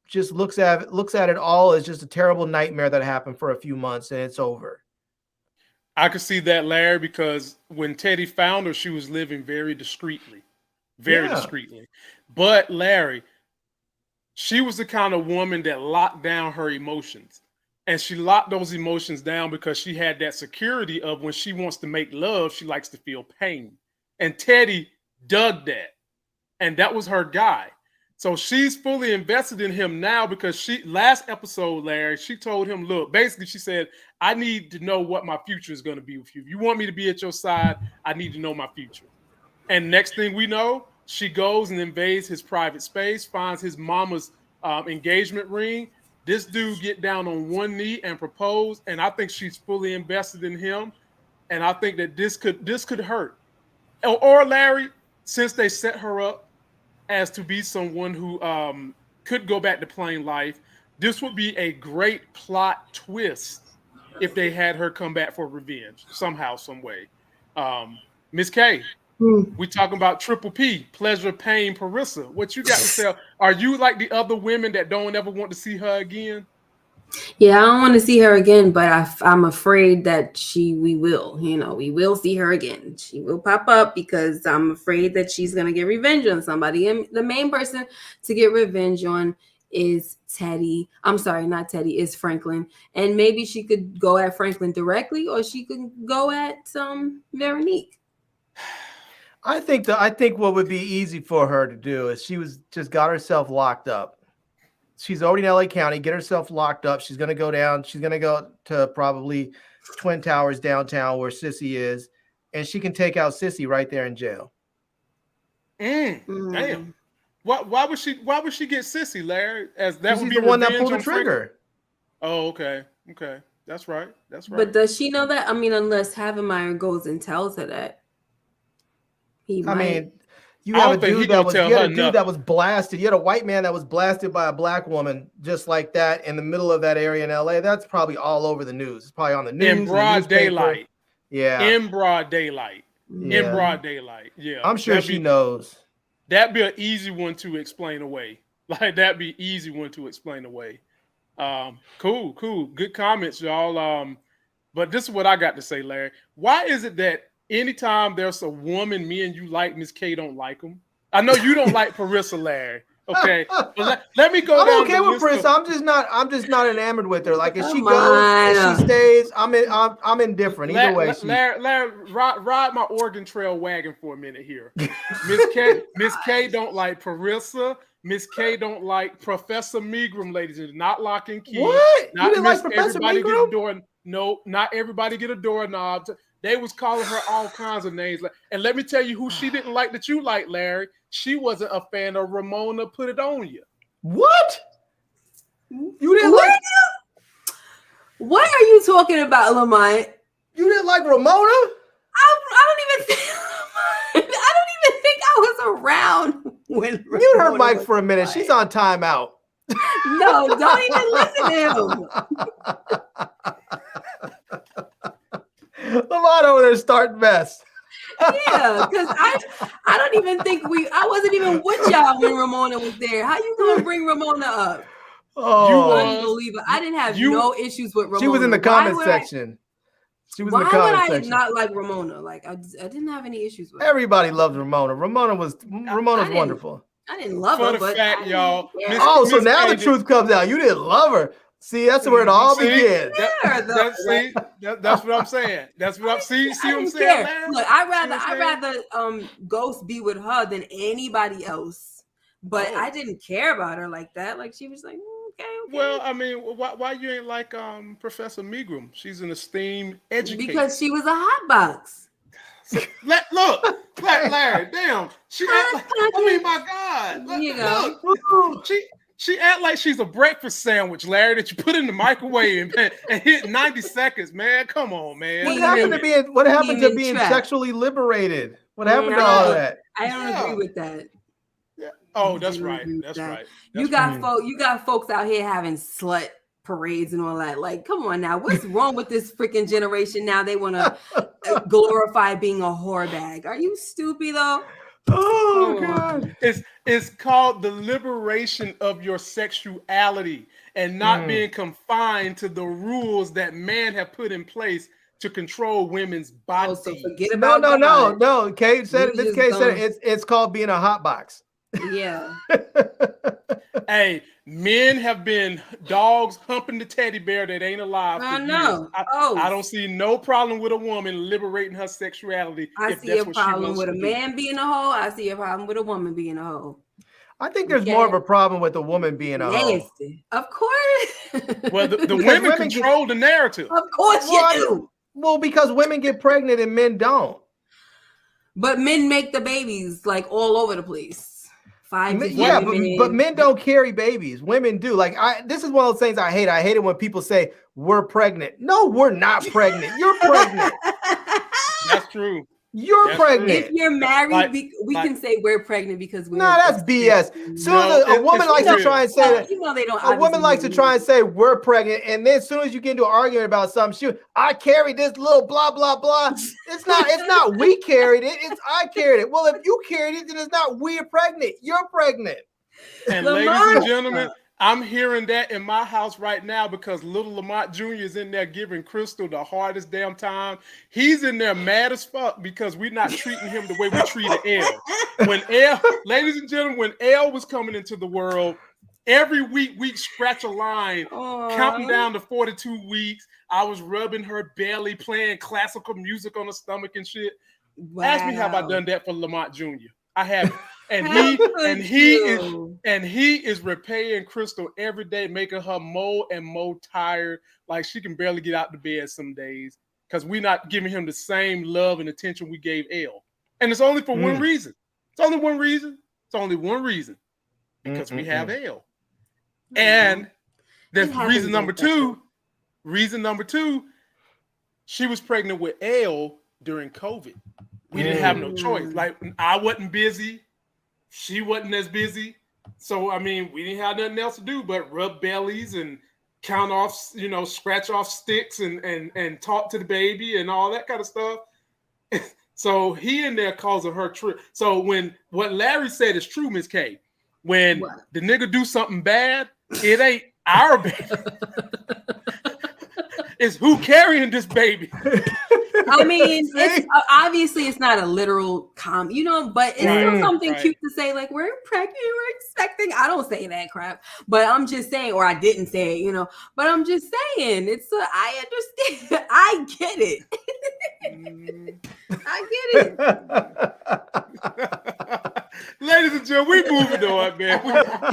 just looks at it all as just a terrible nightmare that happened for a few months and it's over. I could see that, Larry, because when Teddy found her, she was living very discreetly. Discreetly. But Larry, she was the kind of woman that locked down her emotions. And she locked those emotions down because she had that security of when she wants to make love, she likes to feel pain. And Teddy dug that. And that was her guy. So she's fully invested in him now because last episode, Larry, she told him, look, basically she said, I need to know what my future is going to be with you. If you want me to be at your side, I need to know my future. And next thing we know, she goes and invades his private space, finds his mama's engagement ring. This dude get down on one knee and propose, and I think she's fully invested in him. And I think that this could hurt. Or Larry, since they set her up as to be someone who could go back to plain life, this would be a great plot twist if they had her come back for revenge somehow, some way. Miss K, we talking about Triple P, Pleasure, Pain, Parisa. What you got to say? Are you like the other women that don't ever want to see her again? Yeah, I don't want to see her again, but I'm afraid that we will see her again. She will pop up because I'm afraid that she's going to get revenge on somebody. And the main person to get revenge on is Teddy. I'm sorry, not Teddy, is Franklin. And maybe she could go at Franklin directly, or she could go at Veronique. I think what would be easy for her to do is she was just got herself locked up. She's already in LA County, get herself locked up. She's going to go down. She's going to go to probably Twin Towers downtown where Sissy is, and she can take out Sissy right there in jail. Damn. Why would she get Sissy, Larry? As that would she's be the one that pulled on the trigger. Oh, okay. That's right. But does she know that? I mean, unless Havemeyer goes and tells her that. You have a dude that was blasted. You had a white man that was blasted by a black woman just like that in the middle of that area in LA. That's probably all over the news. It's probably on the news. In broad daylight. Yeah. In broad daylight. Yeah. In broad daylight. Yeah. I'm sure she knows. That'd be an easy one to explain away. That'd be easy one to explain away. Cool. Good comments, y'all. But this is what I got to say, Larry. Why is it that anytime there's a woman me and you like, Miss K don't like them? I know you don't like Parisa, Larry. Okay, but let me go. I'm okay with Parisa. I'm just not enamored with her. Like if she goes, if she stays, I'm indifferent. Either way. Larry, ride my Oregon Trail wagon for a minute here. Miss K don't like Parisa. Miss K don't like Professor Megram, ladies and not Lock and Key. What? You didn't like Professor Megram? No, not everybody get a doorknob. They was calling her all kinds of names. And let me tell you who she didn't like that you like, Larry. She wasn't a fan of Ramona Put It On You. What? You didn't like? What are you talking about, Lamont? You didn't like Ramona? I don't even think I was around when Ramona mute her mic for a minute. She's on timeout. No, don't even listen to him. Lamont over there starting mess. Yeah, because I don't even think I wasn't even with y'all when Ramona was there. How you gonna bring Ramona up? Oh, you unbelievable. I didn't have no issues with Ramona. She was in the comment section. Why would I not like Ramona? Like I didn't have any issues with her. Everybody loved Ramona. Ramona's wonderful. I didn't love her, but fact, y'all. So now the truth comes out. You didn't love her. See, that's where it all begins. That's what I'm saying. That's what I'm saying. See what I'm saying? Look, I'd rather Ghost be with her than anybody else. But I didn't care about her like that. Like she was like, okay. Well, I mean, why you ain't like Professor Megram? She's an esteemed educator. Because she was a hot box. Look, Larry, damn. My God. Look, she act like she's a breakfast sandwich, Larry, that you put in the microwave and hit 90 seconds, man. Come on, man. What happened to being sexually liberated? What happened to all that? I don't agree with that. Yeah. Oh, that's right. That's right. You got folks out here having slut parades and all that. Like, come on now. What's wrong with this freaking generation now? They want to glorify being a whore bag. Are you stupid though? Oh God. It's called the liberation of your sexuality and not being confined to the rules that men have put in place to control women's bodies. So forget about no. Kate said it. Miss Kate said it's called being a hot box. Yeah. Hey, men have been dogs humping the teddy bear that ain't alive. I know. I don't see no problem with a woman liberating her sexuality. I see a problem with a man being a hoe. I see a problem with a woman being a hoe. I think there's more of a problem with a woman being a hoe. Of course. Well, the women control the narrative. Of course you do. Well, because women get pregnant and men don't. But men make the babies like all over the place. But men don't carry babies. Women do. Like this is one of those things I hate. I hate it when people say we're pregnant. No, we're not pregnant. You're pregnant. That's true. You're pregnant. If you're married, we can say we're pregnant because we're. No, that's BS. Soon as a woman likes to try and say that, they don't. A woman likes to try and say we're pregnant, and then as soon as you get into an argument about something, I carried this little blah blah blah. It's not we carried it. It's I carried it. Well, if you carried it, then it's not we're pregnant. You're pregnant. And ladies and gentlemen, I'm hearing that in my house right now because little Lamont Jr. is in there giving Crystal the hardest damn time. He's in there mad as fuck because we're not treating him the way we treated Elle. Ladies and gentlemen, when Elle was coming into the world, every week we'd scratch a line, counting down to 42 weeks. I was rubbing her belly, playing classical music on her stomach and shit. Wow. Ask me, have I done that for Lamont Jr.? I haven't. And he is repaying Crystal every day, making her more and more tired. Like she can barely get out of bed some days because we're not giving him the same love and attention we gave Elle. And it's only for one reason. It's only one reason. It's only one reason. Because we have Elle. And the reason number two, she was pregnant with Elle during COVID. We didn't have no choice. Like I wasn't busy. She wasn't as busy. So, I mean, we didn't have nothing else to do but rub bellies and count off, scratch off sticks and talk to the baby and all that kind of stuff. So he in there causing her trip. So when what Larry said is true, Miss K, when the nigga do something bad, it ain't our baby. It's who carrying this baby. I mean, it's obviously it's not a literal but it's still something cute to say, like, we're pregnant, we're expecting. I don't say that crap, but I'm just saying, or I didn't say it, but I'm just saying, I understand. I get it. I get it. Ladies and gentlemen, we moving on, man.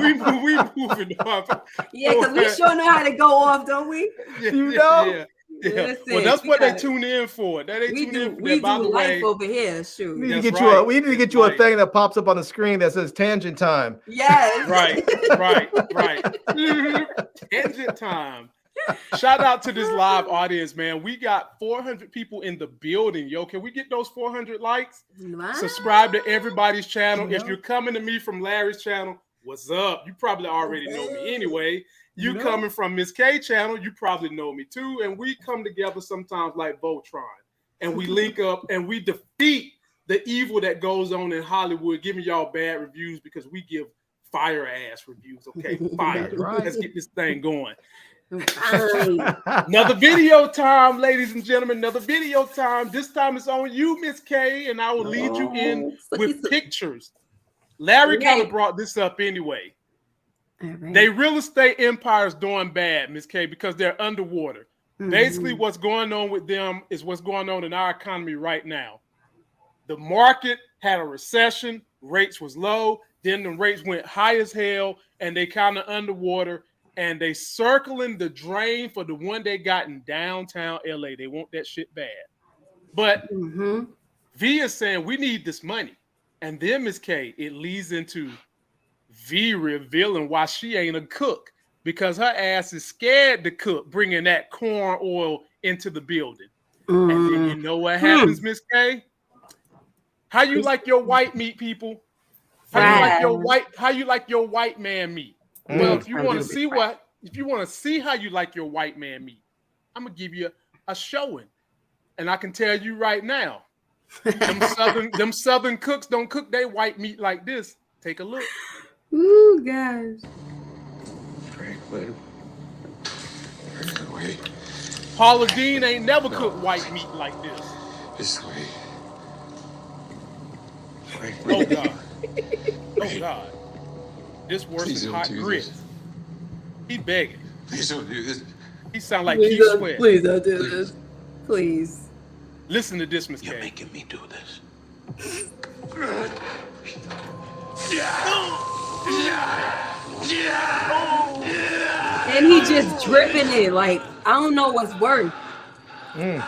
We moving on. Yeah, because we sure know how to go off, don't we? Yeah. Listen, well, that's what they tune in for. We do life over here. Shoot. We need to get you a thing that pops up on the screen that says tangent time. Yes. Right. Tangent time. Shout out to this live audience, man. We got 400 people in the building. Yo, can we get those 400 likes? Wow. Subscribe to everybody's channel. If you're coming to me from Larry's channel, what's up? You probably already know me anyway. You coming from Miss K channel, you probably know me too. And we come together sometimes like Voltron. And we link up and we defeat the evil that goes on in Hollywood, giving y'all bad reviews because we give fire ass reviews. Okay, fire. Let's get this thing going. Another video time, ladies and gentlemen. Another video time. This time it's on you, Miss K, and I will lead you in with pictures. Larry kind of brought this up anyway. They real estate empires doing bad, Miss K, because they're underwater. Basically, what's going on with them is what's going on in our economy right now. The market had a recession, rates was low, then the rates went high as hell, and they kind of underwater. And they circling the drain for the one they got in downtown LA. They want that shit bad. But V is saying we need this money. And then Miss K, it leads into V revealing why she ain't a cook. Because her ass is scared to cook, bringing that corn oil into the building. And then you know what happens, Miss K? How you like your white meat, people? How you like your white man meat? Well, if you want to see how you like your white man meat, I'm gonna give you a showing, and I can tell you right now, them southern cooks don't cook their white meat like this. Take a look. Ooh, guys. Franklin. Wait. Paula Dean ain't never cooked white meat like this. This way. Oh God. Oh God. This worse than hot grits. He begging. Please don't do this. He sound like Keith Sweat. Please don't do this. Please. Listen to this, Miss K. You're making me do this. And he just dripping it. Like, I don't know what's worse. And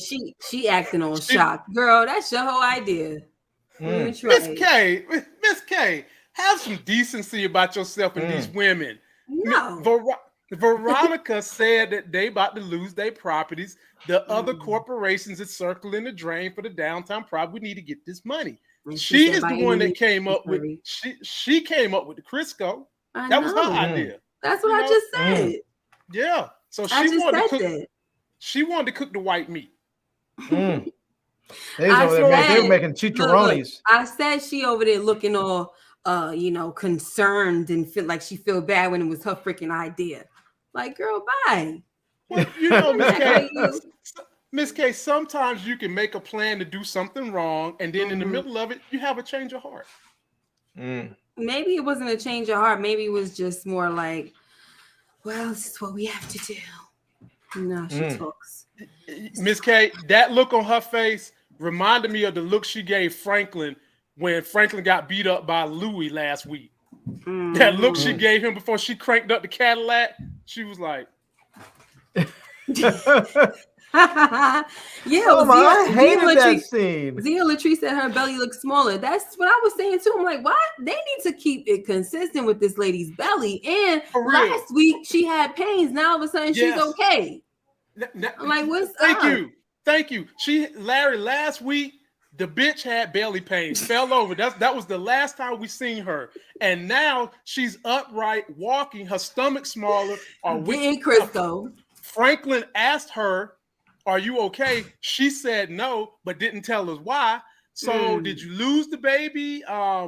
she acting on shock. Girl, that's your whole idea. Miss K, have some decency about yourself and these women. No. Veronica said that they about to lose their properties. The other corporations is circling the drain for the downtown property. We need to get this money. She is the one that came up with she came up with the Crisco. That was her idea. That's what I just said. Yeah. So she wanted to cook the white meat. They were making chicharrones. I said she over there looking all concerned and feel like she feel bad when it was her freaking idea. Like, girl, bye. Well, Miss K, sometimes you can make a plan to do something wrong, and then in the middle of it, you have a change of heart. Maybe it wasn't a change of heart. Maybe it was just more like, well, this is what we have to do. No, she talks. Miss K, that look on her face reminded me of the look she gave Franklin when Franklin got beat up by Louie last week. That look she gave him before she cranked up the Cadillac, she was like, I hated that scene. Zia Latrice said her belly looks smaller. That's what I was saying too. I'm like, why? They need to keep it consistent with this lady's belly. And last week she had pains. Now all of a sudden she's okay. I'm like, what's up? Thank you. Larry, last week the bitch had belly pains, fell over. That was the last time we seen her. And now she's upright, walking, her stomach smaller. Crisco. Franklin asked her, "Are you okay?" She said no, but didn't tell us why. So did you lose the baby? I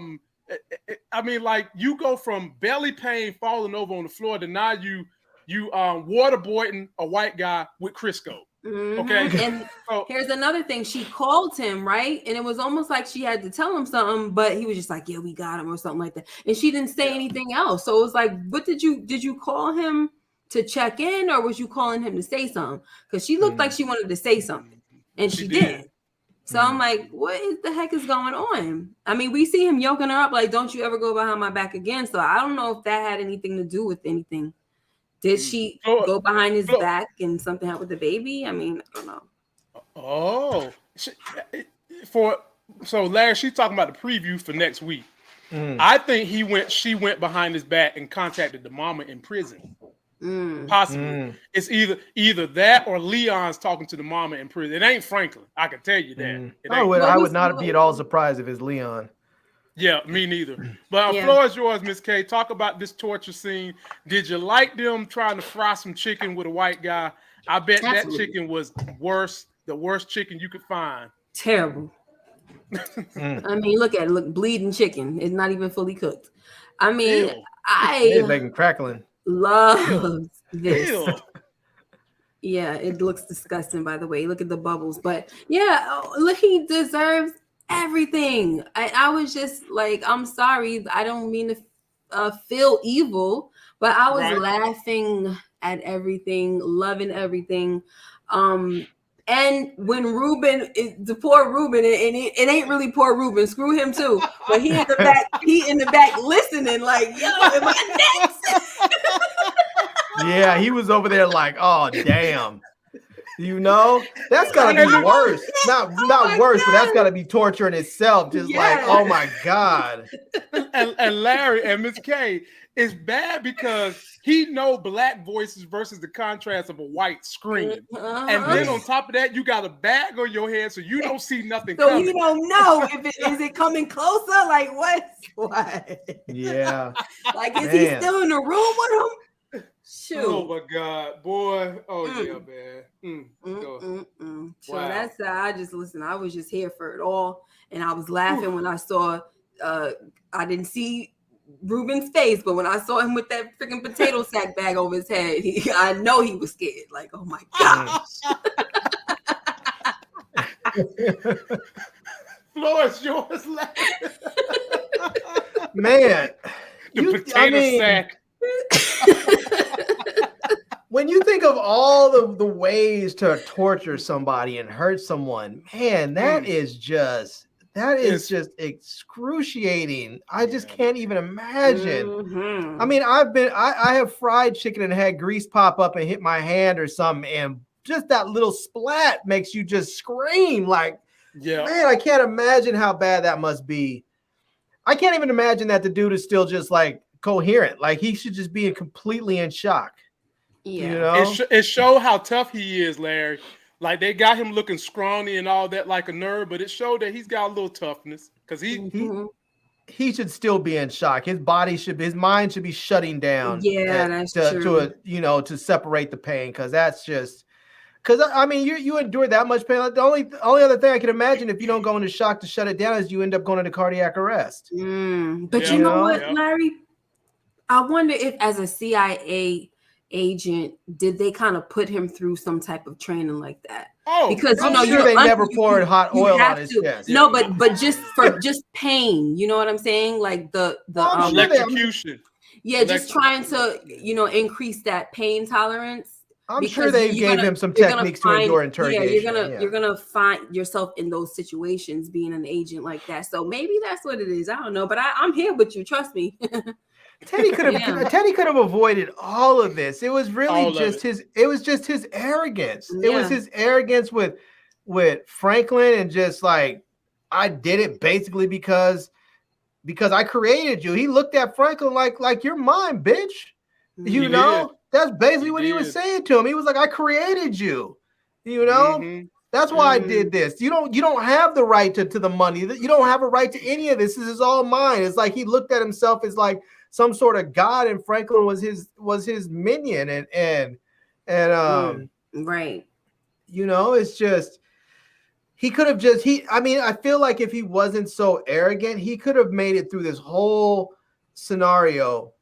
mean, like, you go from belly pain falling over on the floor to now you waterboarding a white guy with Crisco. Okay. And here's another thing. She called him, right? And it was almost like she had to tell him something, but he was just like, yeah, we got him or something like that. And she didn't say anything else. So it was like, what did you call him to check in, or was you calling him to say something? Because she looked like she wanted to say something, and she did. So I'm like, what the heck is going on? I mean, we see him yoking her up like, don't you ever go behind my back again. So I don't know if that had anything to do with anything. Did she go behind his back and something happened with the baby? I mean, I don't know. Oh, so Larry, she's talking about the preview for next week. I think she went behind his back and contacted the mama in prison. Possibly. It's either that or Leon's talking to the mama in prison. It ain't Franklin. I can tell you that. I would not be at all surprised if it's Leon. Yeah, me neither. But floor is yours, Miss K. Talk about this torture scene. Did you like them trying to fry some chicken with a white guy? I bet that chicken was the worst chicken you could find. Terrible. I mean, look at it. Look, bleeding chicken. It's not even fully cooked. I mean, it's making crackling. Love this. Yeah, it looks disgusting, by the way. Look at the bubbles. But yeah, look, he deserves everything. I was just like, I'm sorry, I don't mean to feel evil, but I was laughing at everything, loving everything. And when Ruben, the poor Ruben, and it ain't really poor Ruben, screw him too. But he in the back listening, like, yo, am I next? Yeah, he was over there like, oh damn. That's gotta be worse. Not worse, but that's gotta be torture in itself. Just like, oh my God. And Larry and Miss K, it's bad because he know black voices versus the contrast of a white screen. And then on top of that, you got a bag on your head, so you don't see nothing coming. You don't know if is it coming closer? Like what? Yeah. Like, is he still in the room with him? Shoot. Oh my God, boy! Oh yeah, man. So that's I just listen. I was just here for it all, and I was laughing when I saw. I didn't see Ruben's face, but when I saw him with that freaking potato sack bag over his head, I know he was scared. Like, oh my gosh. Floor is yours, man. The potato sack. When you think of all the ways to torture somebody and hurt someone, man, that is just excruciating. I just can't even imagine. I mean, I have fried chicken and had grease pop up and hit my hand or something, and just that little splat makes you just scream. Like, man, I can't imagine how bad that must be. I can't even imagine that the dude is still just like coherent. Like, he should just be completely in shock. Yeah, it showed how tough he is, Larry. Like, they got him looking scrawny and all that, like a nerd, but it showed that he's got a little toughness because he should still be in shock. His mind should be shutting down. Yeah, that's true. To separate the pain, because that's just. Because I mean, you endure that much pain. Like, the only other thing I can imagine, if you don't go into shock to shut it down, is you end up going into cardiac arrest. But you know what, Larry? I wonder if, as a CIA agent, did they kind of put him through some type of training like that? Because they never poured hot oil on his chest. No, but just for pain. You know what I'm saying? Like the electrocution. Just trying to increase that pain tolerance. I'm sure they gave him some techniques to endure interrogation. Yeah, you're gonna find yourself in those situations being an agent like that. So maybe that's what it is. I don't know, but I'm here with you. Trust me. Teddy could have avoided all of this. It was really just his. It was just his arrogance. Yeah. It was his arrogance with Franklin, and just like, I did it basically because I created you. He looked at Franklin like you're mine, bitch. You know. That's basically what he was saying to him. He was like, I created you. You know, that's why I did this. You don't have the right to the money. You don't have a right to any of this. This is all mine. It's like he looked at himself as like some sort of god, and Franklin was his minion. And right. You know, it's just, he could have I feel like if he wasn't so arrogant, he could have made it through this whole scenario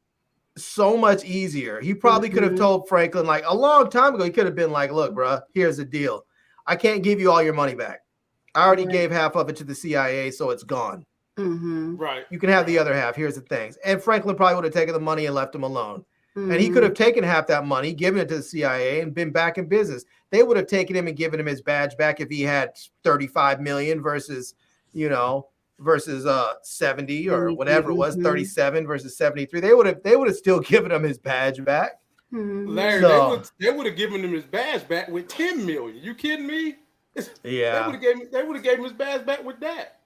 so much easier. He probably could have told Franklin like a long time ago. He could have been like, look, bro, here's the deal. I can't give you all your money back. I already gave half of it to the CIA, so it's gone. Right. You can have the other half. Here's the things. And Franklin probably would have taken the money and left him alone. And he could have taken half that money, given it to the CIA, and been back in business. They would have taken him and given him his badge back if he had 35 million versus 70 or whatever it was, 37 versus 73. They would have still given him his badge back. Larry, they would have given him his badge back with 10 million. You kidding me? Yeah. They would have gave him his badge back with that.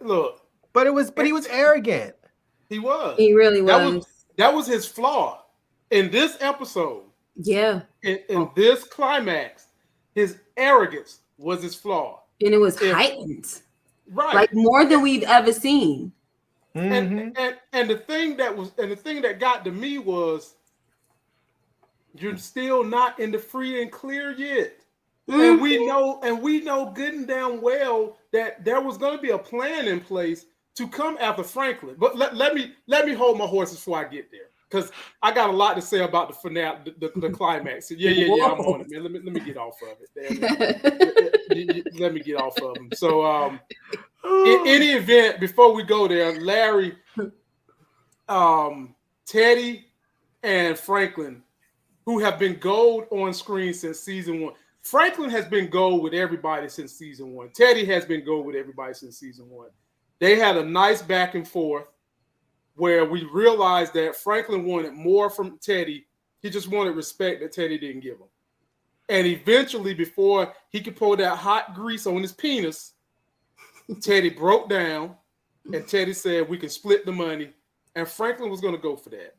Look. But he was arrogant. He was. He really was. That was his flaw. In this episode. Yeah. In this climax, his arrogance was his flaw. And it was heightened. Right. Like more than we've ever seen. And the thing that got to me was, you're still not in the free and clear yet. And we know good and damn well that there was going to be a plan in place to come after Franklin. But let me hold my horses before I get there, because I got a lot to say about the finale, the climax. Yeah, I'm on it, man. Let me get off of it. Let me get off of them. So, in any event, before we go there, Larry, Teddy, and Franklin, who have been gold on screen since season 1. Franklin has been gold with everybody since season 1. Teddy has been gold with everybody since season 1. They had a nice back and forth where we realized that Franklin wanted more from Teddy. He just wanted respect that Teddy didn't give him. And eventually, before he could pour that hot grease on his penis, Teddy broke down, and Teddy said, we can split the money. And Franklin was going to go for that.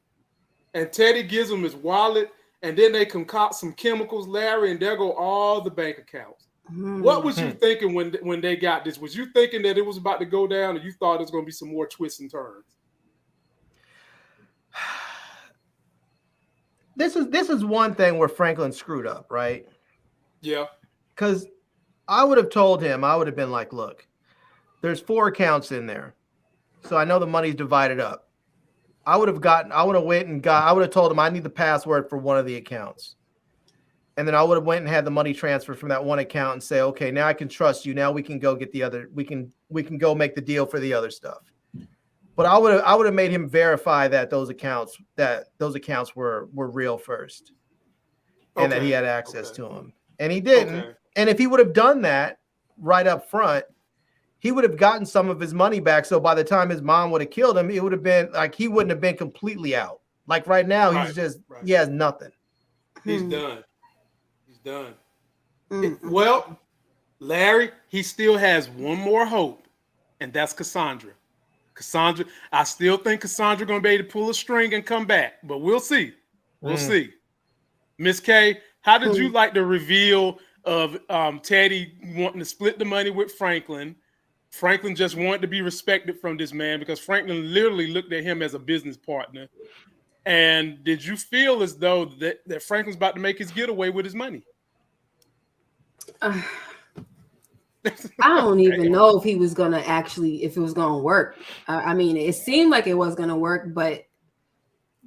And Teddy gives him his wallet, and then they concoct some chemicals, Larry, and there go all the bank accounts. What was you thinking when they got this? Was you thinking that it was about to go down, or you thought it was going to be some more twists and turns? This is one thing where Franklin screwed up, right? Yeah. Because I would have told him, I would have been like, look, there's 4 accounts in there. So I know the money's divided up. I would have told him I need the password for one of the accounts. And then I would have went and had the money transferred from that one account and say, okay, now I can trust you. Now we can go get the other, we can go make the deal for the other stuff. But I would have made him verify that those accounts were real first. And that he had access to them. And he didn't. Okay. And if he would have done that right up front, he would have gotten some of his money back. So by the time his mom would have killed him, it would have been like he wouldn't have been completely out. Like right now, he's just he has nothing. He's done. He's done. Well, Larry, he still has one more hope, and that's Cassandra. Cassandra, I still think Cassandra gonna be able to pull a string and come back, but we'll see. We'll see. Miss K, how did you like the reveal of Teddy wanting to split the money with Franklin? Franklin just wanted to be respected from this man because Franklin literally looked at him as a business partner. And did you feel as though that Franklin's about to make his getaway with his money? I don't even know if he was going to if it was going to work. I mean, it seemed like it was going to work, but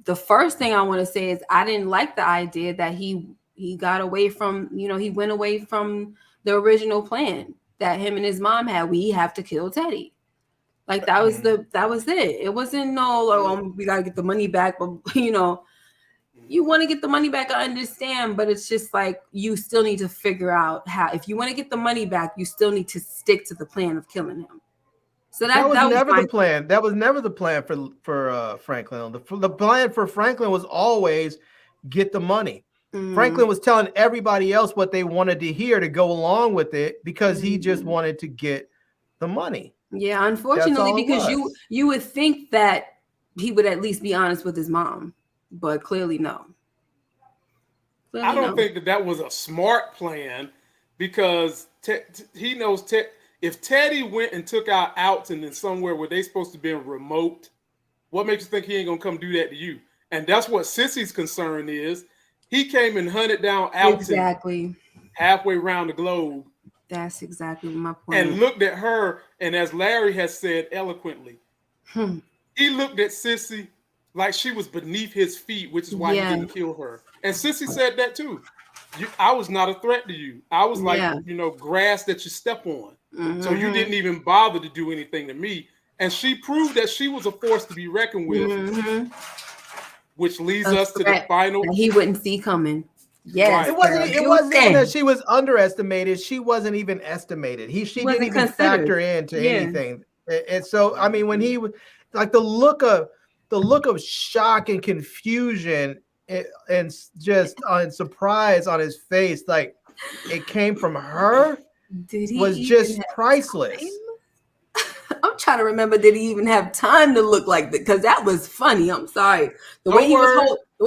the first thing I want to say is I didn't like the idea that he got away from, he went away from the original plan that him and his mom had. We have to kill Teddy. Like that was it. It wasn't we got to get the money back, but you want to get the money back, I understand, but it's just like you still need to figure out how. If you want to get the money back, you still need to stick to the plan of killing him. So that was never the plan. That was never the plan for Franklin. The plan for Franklin was always get the money. Franklin was telling everybody else what they wanted to hear to go along with it because he just wanted to get the money. Yeah, unfortunately, because you would think that he would at least be honest with his mom, but clearly no. I don't think that was a smart plan because he knows if Teddy went and took out Alton in somewhere where they supposed to be remote, what makes you think he ain't gonna come do that to you? And that's what Sissy's concern is. He came and hunted down Alton halfway around the globe. That's exactly my point. And looked at her, and as Larry has said eloquently, he looked at Sissy like she was beneath his feet, which is why he didn't kill her. And Sissy said that too. I was not a threat to you. I was like, grass that you step on. So you didn't even bother to do anything to me. And she proved that she was a force to be reckoned with, which leads us to the final. He wouldn't see coming. Yes, right. It wasn't even that she was underestimated. She wasn't even estimated. She didn't even factor into anything. And so, I mean, when he was like the look of shock and confusion and just on surprise on his face, like it came from her, was just priceless. I'm trying to remember, did he even have time to look like that? Because that was funny. I'm sorry. The way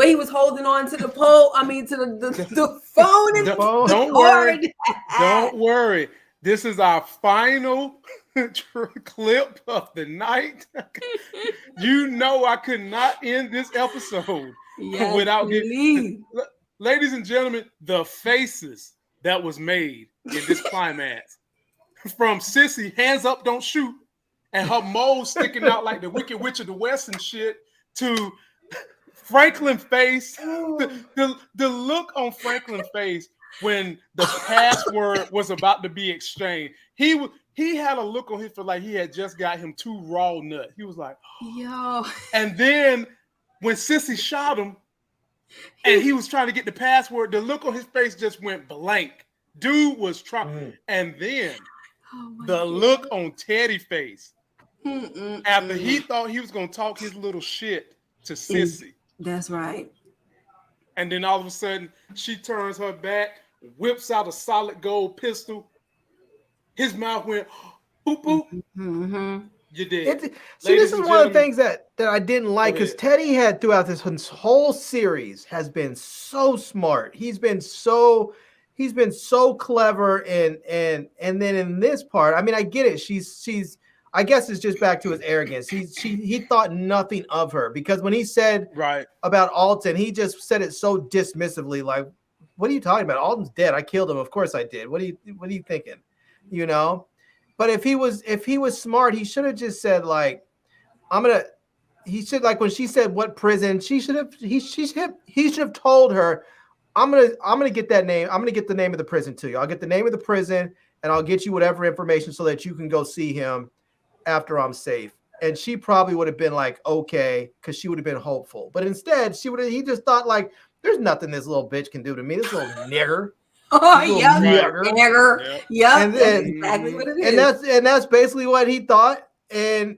he was holding on to the pole, I mean to the phone and don't worry. Don't worry. This is our final clip of the night. You know I could not end this episode without getting, ladies and gentlemen, the faces that was made in this climax. From Sissy, hands up, don't shoot, and her mole sticking out like the Wicked Witch of the West and shit, to Franklin face, the look on Franklin's face when the password was about to be exchanged. He had a look on his face like he had just got him 2 raw nuts. He was like, yo. And then when Sissy shot him and he was trying to get the password, the look on his face just went blank. Dude was trying. And then the look on Teddy's face after he thought he was going to talk his little shit to Sissy. That's right. And then all of a sudden, she turns her back, whips out a solid gold pistol. His mouth went, boop, boop. You did. See, this is one of the things that I didn't like, because Teddy had throughout this whole series has been so smart. He's been so clever, and then in this part, I mean, I get it. She's I guess it's just back to his arrogance. He thought nothing of her, because when he said about Alton, he just said it so dismissively, like, what are you talking about? Alton's dead. I killed him. Of course I did. What are you thinking? You know? But if he was smart, he should have just said, like, he should, like, when she said what prison, he should have told her, I'm gonna get that name. I'm gonna get the name of the prison to you. I'll get the name of the prison, and I'll get you whatever information so that you can go see him after I'm safe. And she probably would have been like, okay, because she would have been hopeful. But instead, he just thought, like, there's nothing this little bitch can do to me. This little nigger. Oh, yeah, nigger. Yeah, that's exactly what it is. And that's basically what he thought. And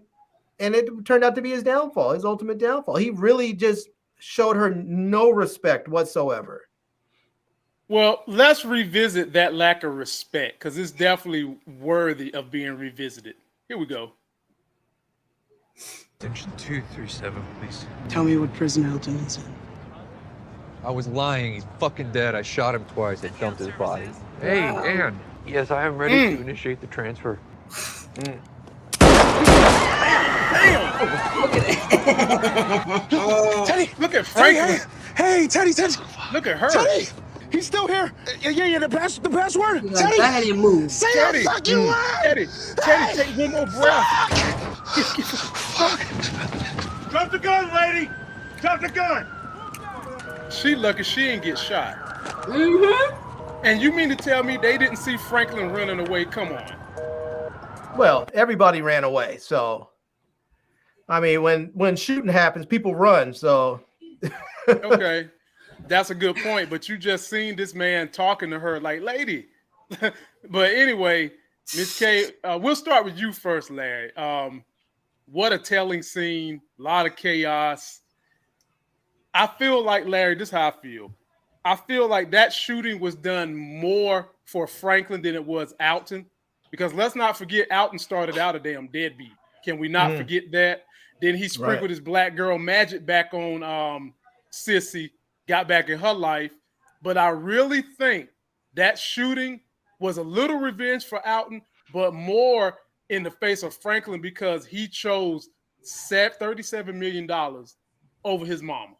it turned out to be his downfall, his ultimate downfall. He really just showed her no respect whatsoever. Well, let's revisit that lack of respect, because it's definitely worthy of being revisited. Here we go. Section 237, please. Tell me what prison Elton is in. I was lying. He's fucking dead. I shot him twice. I dumped his body. Hey, Ann. Yes, I am ready to initiate the transfer. Damn! Teddy! Look at Franklin. Hey, Teddy! Look at her. Teddy! He's still here. Yeah, the password. Teddy! Go ahead and move. Say a fucking word! Teddy, take one more breath. Drop the gun, lady! Drop the gun! She lucky she didn't get shot. And you mean to tell me they didn't see Franklin running away? Come on. Well, everybody ran away, so I mean, when shooting happens, people run. So okay. That's a good point. But you just seen this man talking to her like, lady. But anyway, Miss K, we'll start with you first, Larry. What a telling scene, a lot of chaos. I feel like, Larry, this is how I feel. I feel like that shooting was done more for Franklin than it was Alton. Because let's not forget, Alton started out a damn deadbeat. Can we not forget that? Then he sprinkled his black girl magic back on Sissy, got back in her life. But I really think that shooting was a little revenge for Alton, but more in the face of Franklin because he chose $37 million over his mama.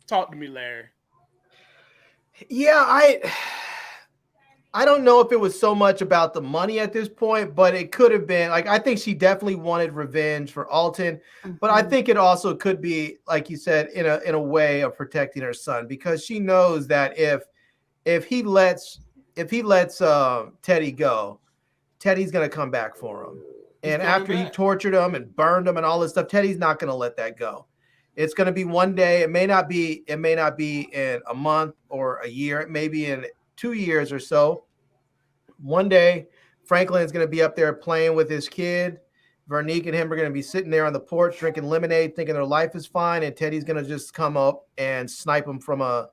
Talk to me, Larry. Yeah, I don't know if it was so much about the money at this point, but it could have been like I think she definitely wanted revenge for Alton, but I think it also could be, like you said, in a way of protecting her son because she knows that if he lets Teddy go, Teddy's gonna come back for him. And after he tortured him and burned him and all this stuff, Teddy's not gonna let that go. It's gonna be one day. It may not be in a month or a year. It may be in 2 years or so. One day, Franklin is going to be up there playing with his kid. Veronique and him are going to be sitting there on the porch drinking lemonade, thinking their life is fine, and Teddy's going to just come up and snipe him from a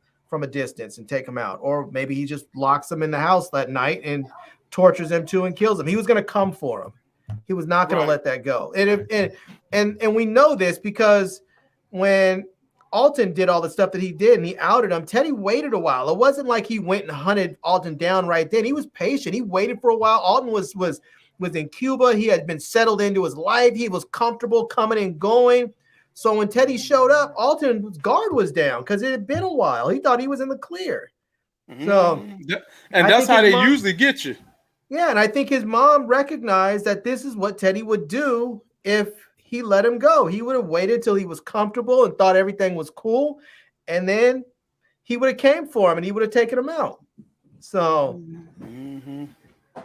distance and take him out. Or maybe he just locks him in the house that night and tortures him too and kills him. He was going to come for him. He was not going to let that go. And we know this because when Alton did all the stuff that he did and he outed him, Teddy waited a while. It wasn't like he went and hunted Alton down right then. He was patient. He waited for a while. Alton was in Cuba. He had been settled into his life. He was comfortable coming and going. So when Teddy showed up, Alton's guard was down because it had been a while. He thought he was in the clear. So, and that's how they usually get you. Yeah, and I think his mom recognized that this is what Teddy would do if he let him go. He would have waited till he was comfortable and thought everything was cool, and then he would have came for him and he would have taken him out. So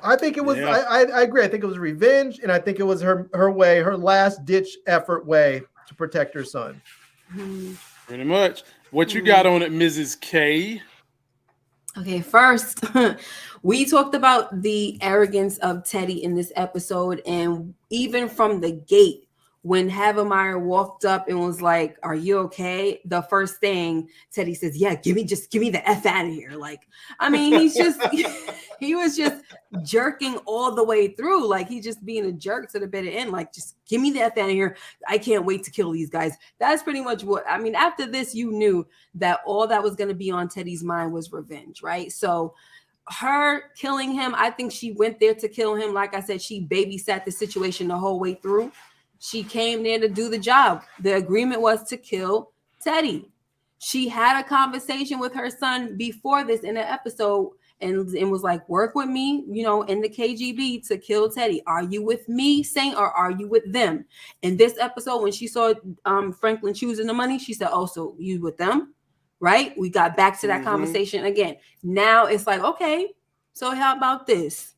I think it was. Yeah. I agree. I think it was revenge, and I think it was her way, her last ditch effort way to protect her son. Pretty much. What you got on it, Mrs. K? Okay, first, we talked about the arrogance of Teddy in this episode, and even from the gate, when Havemeyer walked up and was like, "Are you okay?" The first thing Teddy says, "Yeah, give me the F out of here." Like, I mean, he was just jerking all the way through. Like, he just being a jerk to the bitter end. Like, just give me the F out of here. I can't wait to kill these guys. That's pretty much what, I mean, after this, you knew that all that was going to be on Teddy's mind was revenge, right? So her killing him, I think she went there to kill him. Like I said, she babysat the situation the whole way through. She came there to do the job. The agreement was to kill Teddy. She had a conversation with her son before this in an episode and was like, work with me, you know, in the KGB to kill Teddy. Are you with me, Saint, or are you with them? In this episode, when she saw Franklin choosing the money, she said, oh, so you with them, right? We got back to that conversation again. Now it's like, okay, so how about this?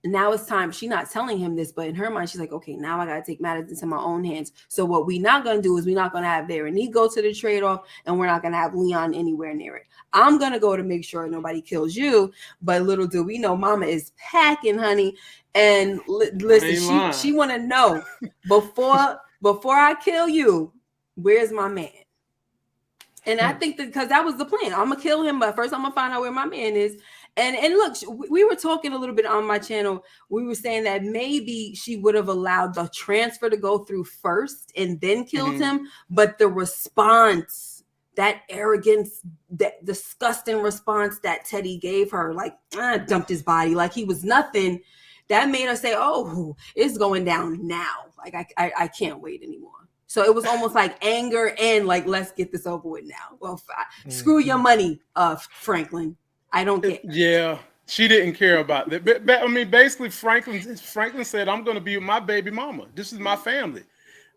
Now it's time. She's not telling him this, but in her mind, she's like, okay, now I got to take matters into my own hands. So what we're not going to do is we're not going to have Veronique go to the trade-off, and we're not going to have Leon anywhere near it. I'm going to go to make sure nobody kills you. But little do we know, Mama is packing, honey. And listen, she want to know before I kill you, where's my man? And I think that because that was the plan. I'm going to kill him, but first I'm going to find out where my man is. And look, we were talking a little bit on my channel. We were saying that maybe she would have allowed the transfer to go through first and then killed him. But the response, that arrogance, that disgusting response that Teddy gave her, like, dumped his body like he was nothing, that made her say, oh, it's going down now. Like, I can't wait anymore. So it was almost like anger and like, let's get this over with now. Well, screw your money, Franklin. I don't care. Yeah, she didn't care about that. But I mean, basically, Franklin said, I'm going to be with my baby mama. This is my family.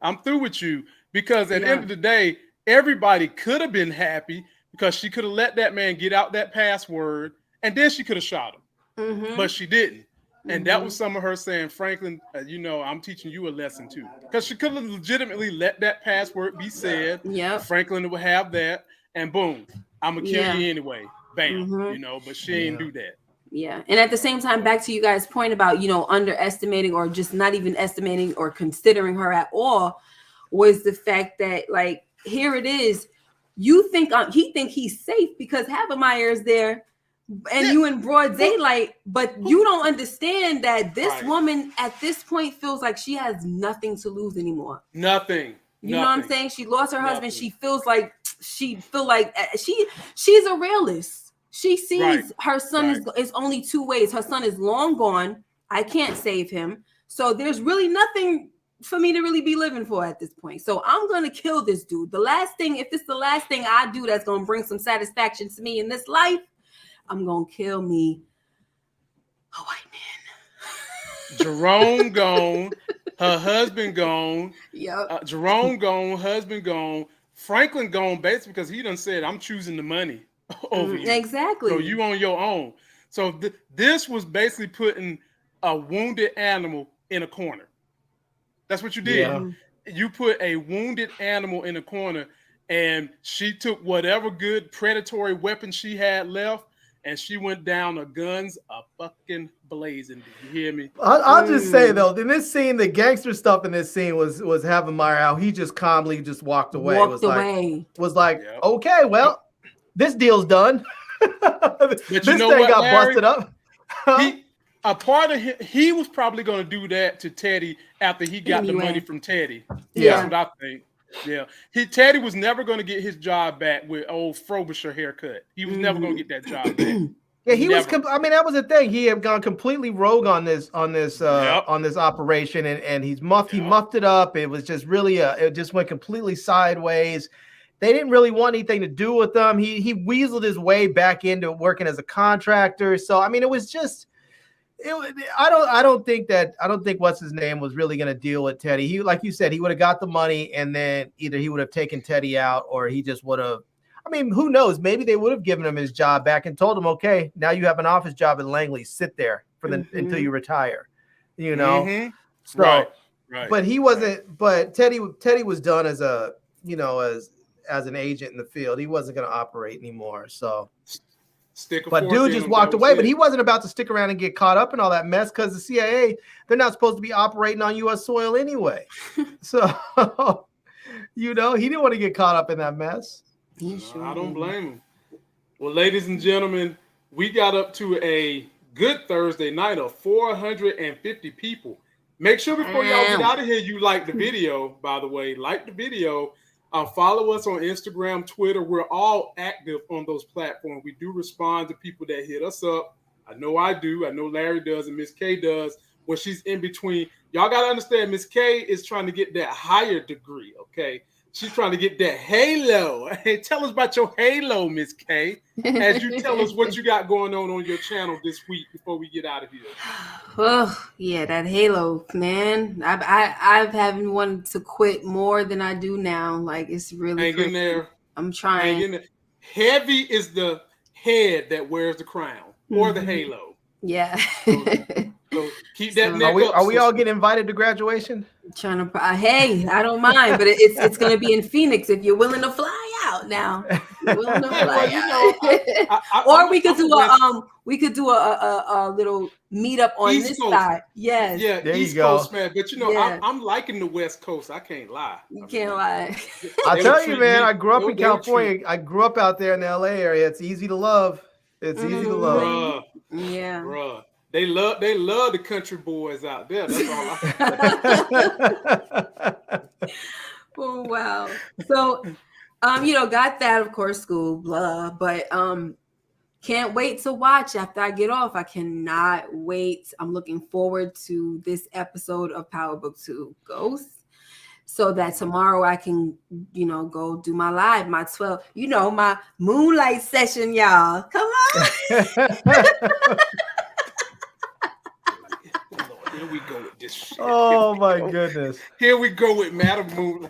I'm through with you. Because at the end of the day, everybody could have been happy because she could have let that man get out that password and then she could have shot him. But she didn't. And that was some of her saying, Franklin, you know, I'm teaching you a lesson too. Because she could have legitimately let that password be said. Yeah. Franklin would have that. And boom. I'm gonna kill you anyway. Bam, you know, but she ain't do that. Yeah. And at the same time, back to you guys' point about, you know, underestimating or just not even estimating or considering her at all, was the fact that, like, here it is. You think he's safe because Havemeyer is there and you in broad daylight, but you don't understand that this woman at this point feels like she has nothing to lose anymore. Nothing. You know what I'm saying? She lost her husband. She feels like she's a realist. She sees her son is only two ways. Her son is long gone. I can't save him. So there's really nothing for me to really be living for at this point. So I'm going to kill this dude. The last thing, if it's the last thing I do that's going to bring some satisfaction to me in this life, I'm going to kill me a white man. Jerome gone. Her husband gone. Yep. Jerome gone. Husband gone. Franklin gone basically because he done said, I'm choosing the money over you. Exactly. So you on your own. So this was basically putting a wounded animal in a corner. That's what you did. Yeah. You put a wounded animal in a corner, and she took whatever good predatory weapon she had left, and she went down her guns a fucking blazing. Did you hear me? I'll just say though, in this scene, the gangster stuff in this scene was Havemeyer, how he just calmly just walked away. Was like, okay, well, this deal's done. This thing got Larry? Busted up. A part of he was probably going to do that to Teddy after he got the money from Teddy. Yeah. That's what I think. Yeah. Teddy was never going to get his job back with old Frobisher haircut. He was never going to get that job back. Yeah, he was. I mean, that was the thing. He had gone completely rogue on this operation, and he muffed it up. It was just really it just went completely sideways. They didn't really want anything to do with him. He weaseled his way back into working as a contractor. So I mean, it was just. I don't think what's his name was really going to deal with Teddy. He, like you said, he would have got the money, and then either he would have taken Teddy out, or he just would have. I mean, who knows? Maybe they would have given him his job back and told him, "Okay, now you have an office job in Langley. Sit there for until you retire." You know, so right. But he wasn't. But Teddy was done as a as an agent in the field. He wasn't going to operate anymore. So. But dude just walked away, but he wasn't about to stick around and get caught up in all that mess because the CIA, they're not supposed to be operating on U.S. soil anyway. So, he didn't want to get caught up in that mess. I don't blame him. Well, ladies and gentlemen, we got up to a good Thursday night of 450 people. Make sure before y'all get out of here, you like the video, by the way. Like the video. Follow us on Instagram, Twitter. We're all active on those platforms. We do respond to people that hit us up. I know I do. I know Larry does and Miss K does when she's in between. Y'all got to understand, Miss K is trying to get that higher degree, okay? She's trying to get that halo. Hey, tell us about your halo, Miss K, as you tell us what you got going on your channel this week before we get out of here. Oh, yeah, that halo, man. I've haven't wanted to quit more than I do now. Like, it's really Hang in there. I'm trying. Hang in there. Heavy is the head that wears the crown or the halo. Yeah. So keep that neck up. Are we all getting invited to graduation? Trying to, hey, I don't mind, but it's going to be in Phoenix if you're willing to fly out now. Willing to fly out. Or we could do a little meetup on East this Coast. Side. Yes. Yeah, there East Coast, man. But I'm liking the West Coast. I can't lie. You can't lie. I tell you, man, I grew up in California. I grew up out there in the LA area. It's easy to love. It's easy to love. Yeah. Bruh. They love the country boys out there. That's all I Oh wow. So got that, of course, school, blah, but can't wait to watch after I get off. I cannot wait. I'm looking forward to this episode of Power Book 2 Ghosts, so that tomorrow I can, go do my live, my 12, my moonlight session, y'all. Come on. Here we go with this shit. Oh my goodness. Here we go with Madam Moon.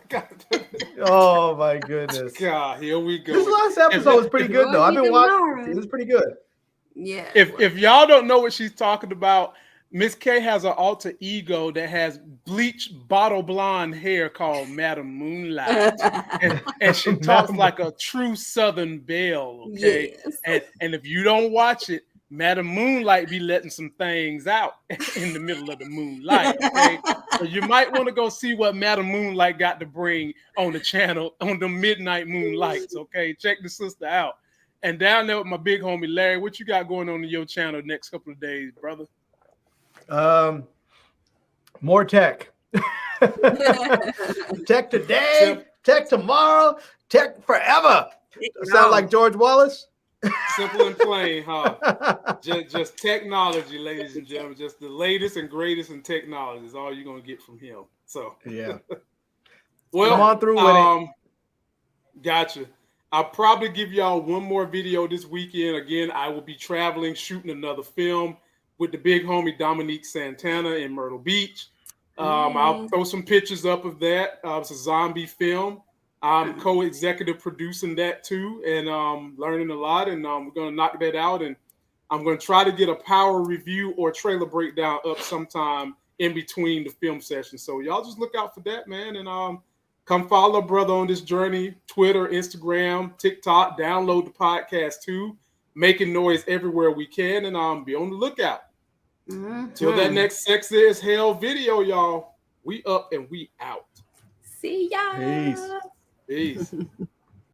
Oh my goodness. God, here we go. This last episode was pretty good though. I've been watching. It was pretty good. Yeah. If y'all don't know what she's talking about, Miss K has an alter ego that has bleached bottle blonde hair called Madam Moonlight. and she talks like a true Southern belle, okay? Yes. And if you don't watch it, Madam Moonlight be letting some things out in the middle of the moonlight, okay? So you might want to go see what Madam Moonlight got to bring on the channel on the midnight moonlights, okay? Check the sister out. And down there with my big homie Larry, what you got going on in your channel the next couple of days, brother? More tech. Tech today, tech tomorrow, tech forever. Sound like George Wallace? Simple and plain, huh? just technology, ladies and gentlemen. Just the latest and greatest in technology is all you're gonna get from him. So yeah. Well, come on through with it. Gotcha. I'll probably give y'all one more video this weekend. Again, I will be traveling, shooting another film with the big homie Dominique Santana in Myrtle Beach. I'll throw some pictures up of that. It's a zombie film. I'm co-executive producing that too, and learning a lot. And we're gonna knock that out. And I'm gonna try to get a power review or trailer breakdown up sometime in between the film sessions. So y'all just look out for that, man. And come follow brother on this journey. Twitter, Instagram, TikTok. Download the podcast too. Making noise everywhere we can, and be on the lookout. Till that next Sexy as Hell video, y'all. We up and we out. See ya. Peace. Peace.